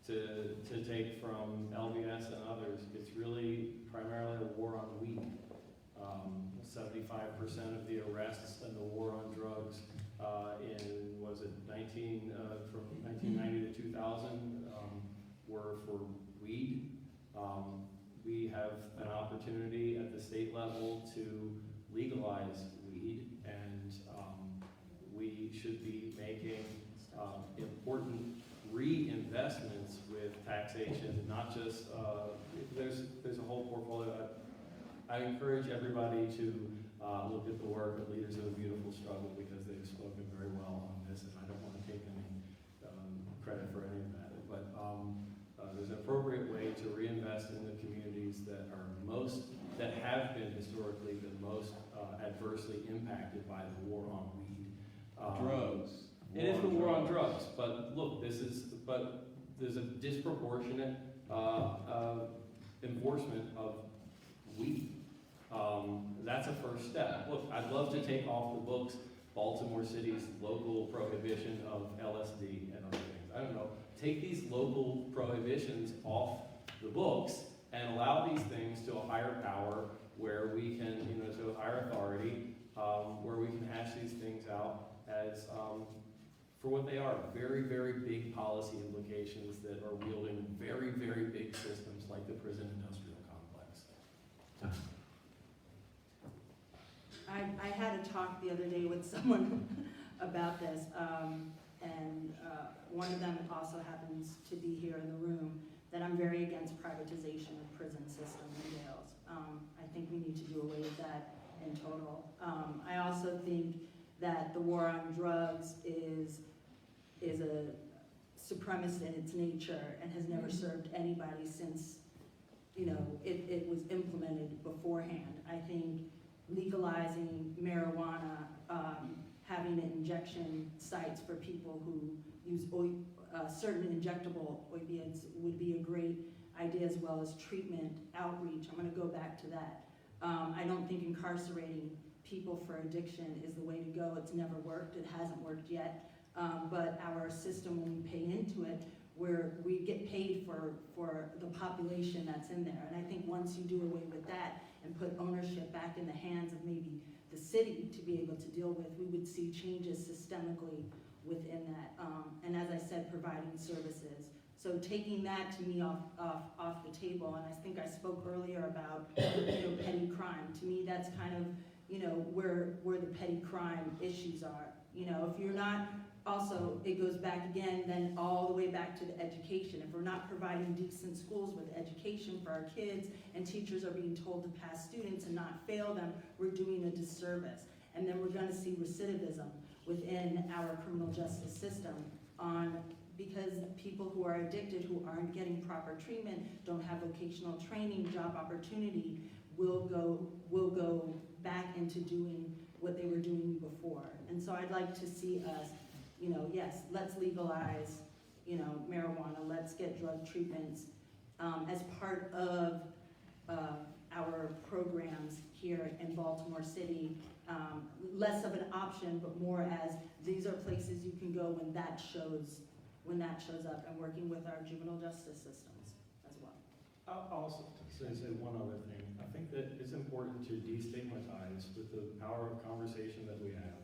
To take from LBS and others, it's really primarily a war on weed. 75% of the arrests and the war on drugs from 1990 to 2000 were for weed. We have an opportunity at the state level to legalize weed, and we should be making important reinvestments with taxation, not just, there's a whole portfolio. I encourage everybody to look at the work of Leaders of a Beautiful Struggle, because they've spoken very well on this, and I don't want to take any credit for any of that. But there's an appropriate way to reinvest in the communities that have been historically the adversely impacted by the war on weed. Drugs. It is the war on drugs, but look, but there's a disproportionate enforcement of weed. That's a first step. Look, I'd love to take off the books Baltimore City's local prohibition of LSD and other things. I don't know. Take these local prohibitions off the books and allow these things to a higher power where we can, to a higher authority, where we can hash these things out as for what they are, very, very big policy implications that are wielding very, very big systems like the prison industrial complex. I had a talk the other day with someone about this, and one of them also happens to be here in the room, that I'm very against privatization of prison system and jails. I think we need to do away with that in total. I also think that the war on drugs is a supremacist in its nature and has never served anybody since, it was implemented beforehand. I think legalizing marijuana, having injection sites for people who use certain injectable opiates would be a great idea, as well as treatment outreach. I'm going to go back to that. I don't think incarcerating people for addiction is the way to go. It's never worked. It hasn't worked yet. But our system, when we pay into it, where we get paid for the population that's in there. And I think once you do away with that and put ownership back in the hands of maybe the city to be able to deal with, we would see changes systemically within that. And as I said, providing services. So taking that to me off the table, and I think I spoke earlier about petty crime. To me, that's kind of where the petty crime issues are. If you're not, also it goes back again then all the way back to the education. If we're not providing decent schools with education for our kids, and teachers are being told to pass students and not fail them, we're doing a disservice. And then we're going to see recidivism within our criminal justice system because people who are addicted, who aren't getting proper treatment, don't have vocational training, job opportunity, will go back into doing what they were doing before. And so I'd like to see us, yes, let's legalize, marijuana, let's get drug treatments as part of our programs here in Baltimore City. Less of an option, but more as these are places you can go when that shows up, and working with our juvenile justice systems as well. I'll also say one other thing. I think that it's important to destigmatize with the power of conversation that we have.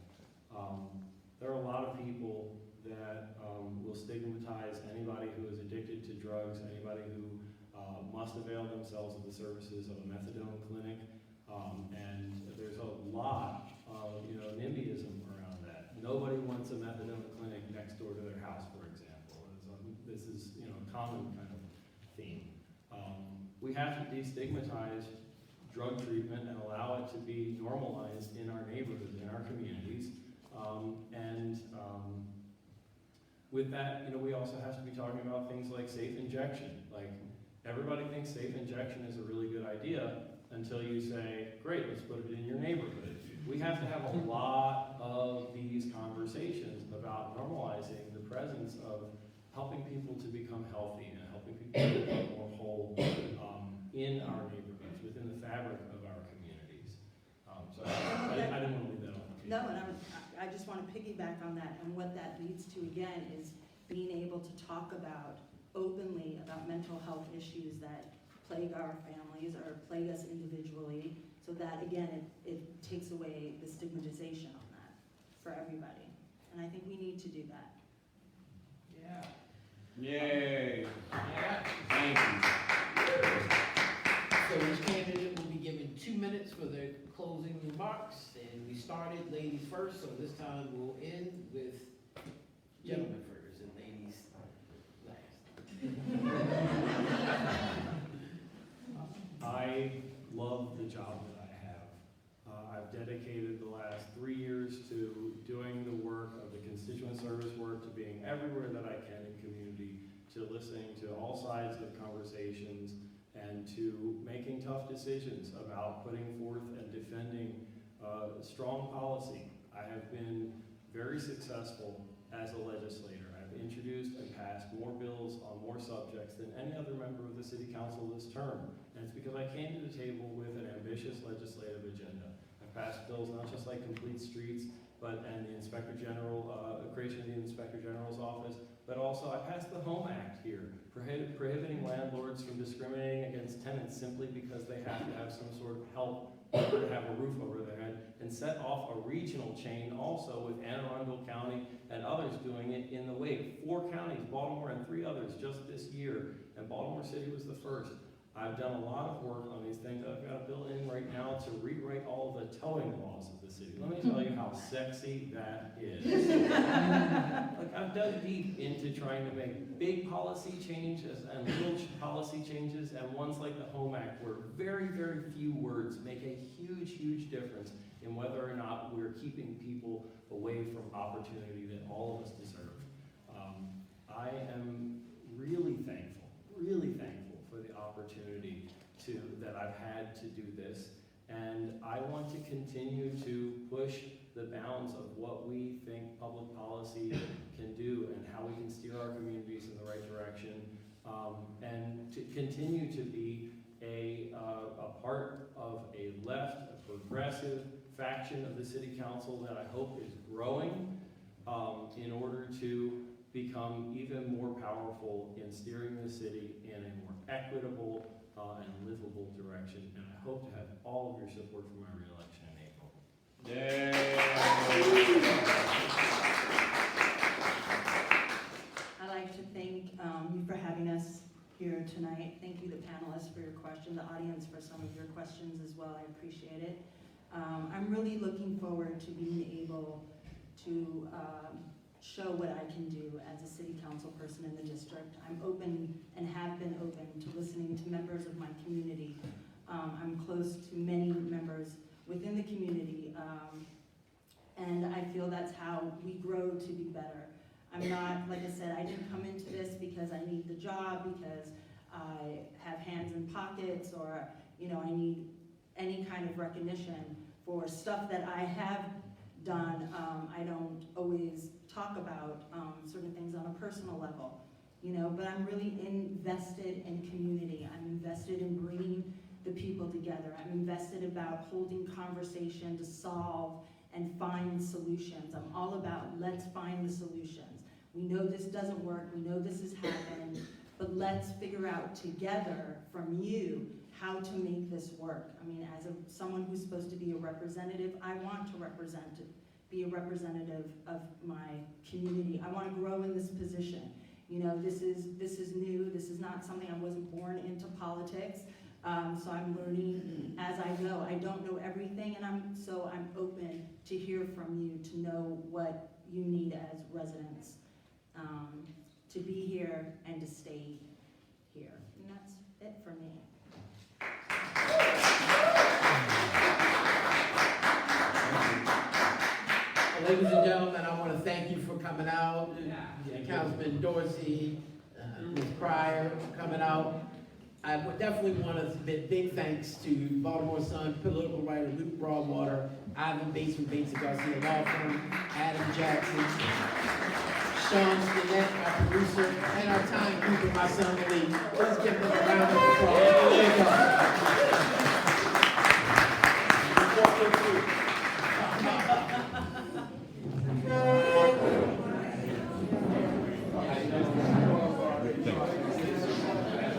There are a lot of people that will stigmatize anybody who is addicted to drugs, anybody who must avail themselves of the services of a methadone clinic, and there's a lot of NIMBYism around that. Nobody wants a methadone clinic next door to their house, for example. This is a common kind of theme. We have to destigmatize drug treatment and allow it to be normalized in our neighborhoods, in our communities. With that, we also have to be talking about things like safe injection. Like, everybody thinks safe injection is a really good idea until you say, great, let's put it in your neighborhood. We have to have a lot of these conversations about normalizing the presence of helping people to become healthy and helping people to become more whole in our neighborhoods, within the fabric of our communities. So I didn't want to leave that on the table. No, and I just want to piggyback on that, and what that leads to again is being able to talk openly about mental health issues that plague our families or plague us individually, so that again it takes away the stigmatization on that for everybody. And I think we need to do that. Yeah. Yay. Yeah. Thank you. So each candidate will be given 2 minutes for their closing remarks, and we started ladies first, so this time we'll end with gentlemen first and ladies last. I love the job that I have. I've dedicated the last 3 years to doing the work of the constituent service work, to being everywhere that I can in community, to listening to all sides of conversations, and to making tough decisions about putting forth and defending Strong policy. I have been very successful as a legislator. I've introduced and passed more bills on more subjects than any other member of the city council this term. And it's because I came to the table with an ambitious legislative agenda. I passed bills not just like complete streets, and the Inspector General, creation of the Inspector General's office, but also I passed the Home Act here, prohibiting landlords from discriminating against tenants simply because they have to have some sort of help in order to have a roof over their head, and set off a regional chain also with Anne Arundel County and others doing it in the wake. 4 counties, Baltimore and 3 others just this year, and Baltimore City was the first. I've done a lot of work on these things. I've got a bill in right now to rewrite all of the towing laws of the city. Let me tell you how sexy that is. Like, I've dug deep into trying to make big policy changes and little policy changes, and ones like the Home Act, where very, very few words make a huge, huge difference in whether or not we're keeping people away from opportunity that all of us deserve. I am really thankful for the opportunity that I've had to do this, and I want to continue to push the bounds of what we think public policy can do and how we can steer our communities in the right direction, and to continue to be a part of a left, a progressive faction of the city council that I hope is growing in order to become even more powerful in steering the city in a more equitable and livable direction. And I hope to have all of your support for my reelection in April. I'd like to thank you for having us here tonight. Thank you, the panelists, for your question, the audience for some of your questions as well. I appreciate it. I'm really looking forward to being able to show what I can do as a city council person in the district. I'm open and have been open to listening to members of my community. I'm close to many members within the community, and I feel that's how we grow to be better. I'm not, like I said, I didn't come into this because I need the job, because I have hands in pockets, or I need any kind of recognition for stuff that I have done. I don't always talk about certain things on a personal level, but I'm really invested in community. I'm invested in bringing the people together. I'm invested about holding conversation to solve and find solutions. I'm all about let's find the solutions. We know this doesn't work, we know this has happened, but let's figure out together from you how to make this work. I mean, as someone who's supposed to be a representative, I want to be a representative of my community. I want to grow in this position. This is new. This is not something, I wasn't born into politics. So I'm learning as I go. I don't know everything, and I'm open to hear from you, to know what you need as residents, to be here and to stay here. And that's it for me. Ladies and gentlemen, I want to thank you for coming out. Councilman Dorsey, Ms. Pryor for coming out. I would definitely want to submit big thanks to Baltimore Sun political writer Luke Broadwater, Ivan Bates from Bates Garcia Law Firm, Adam Jackson, Sean Stinnett, our producer, and our timekeeper, my son Lee. Let's give them a round of applause. There you go.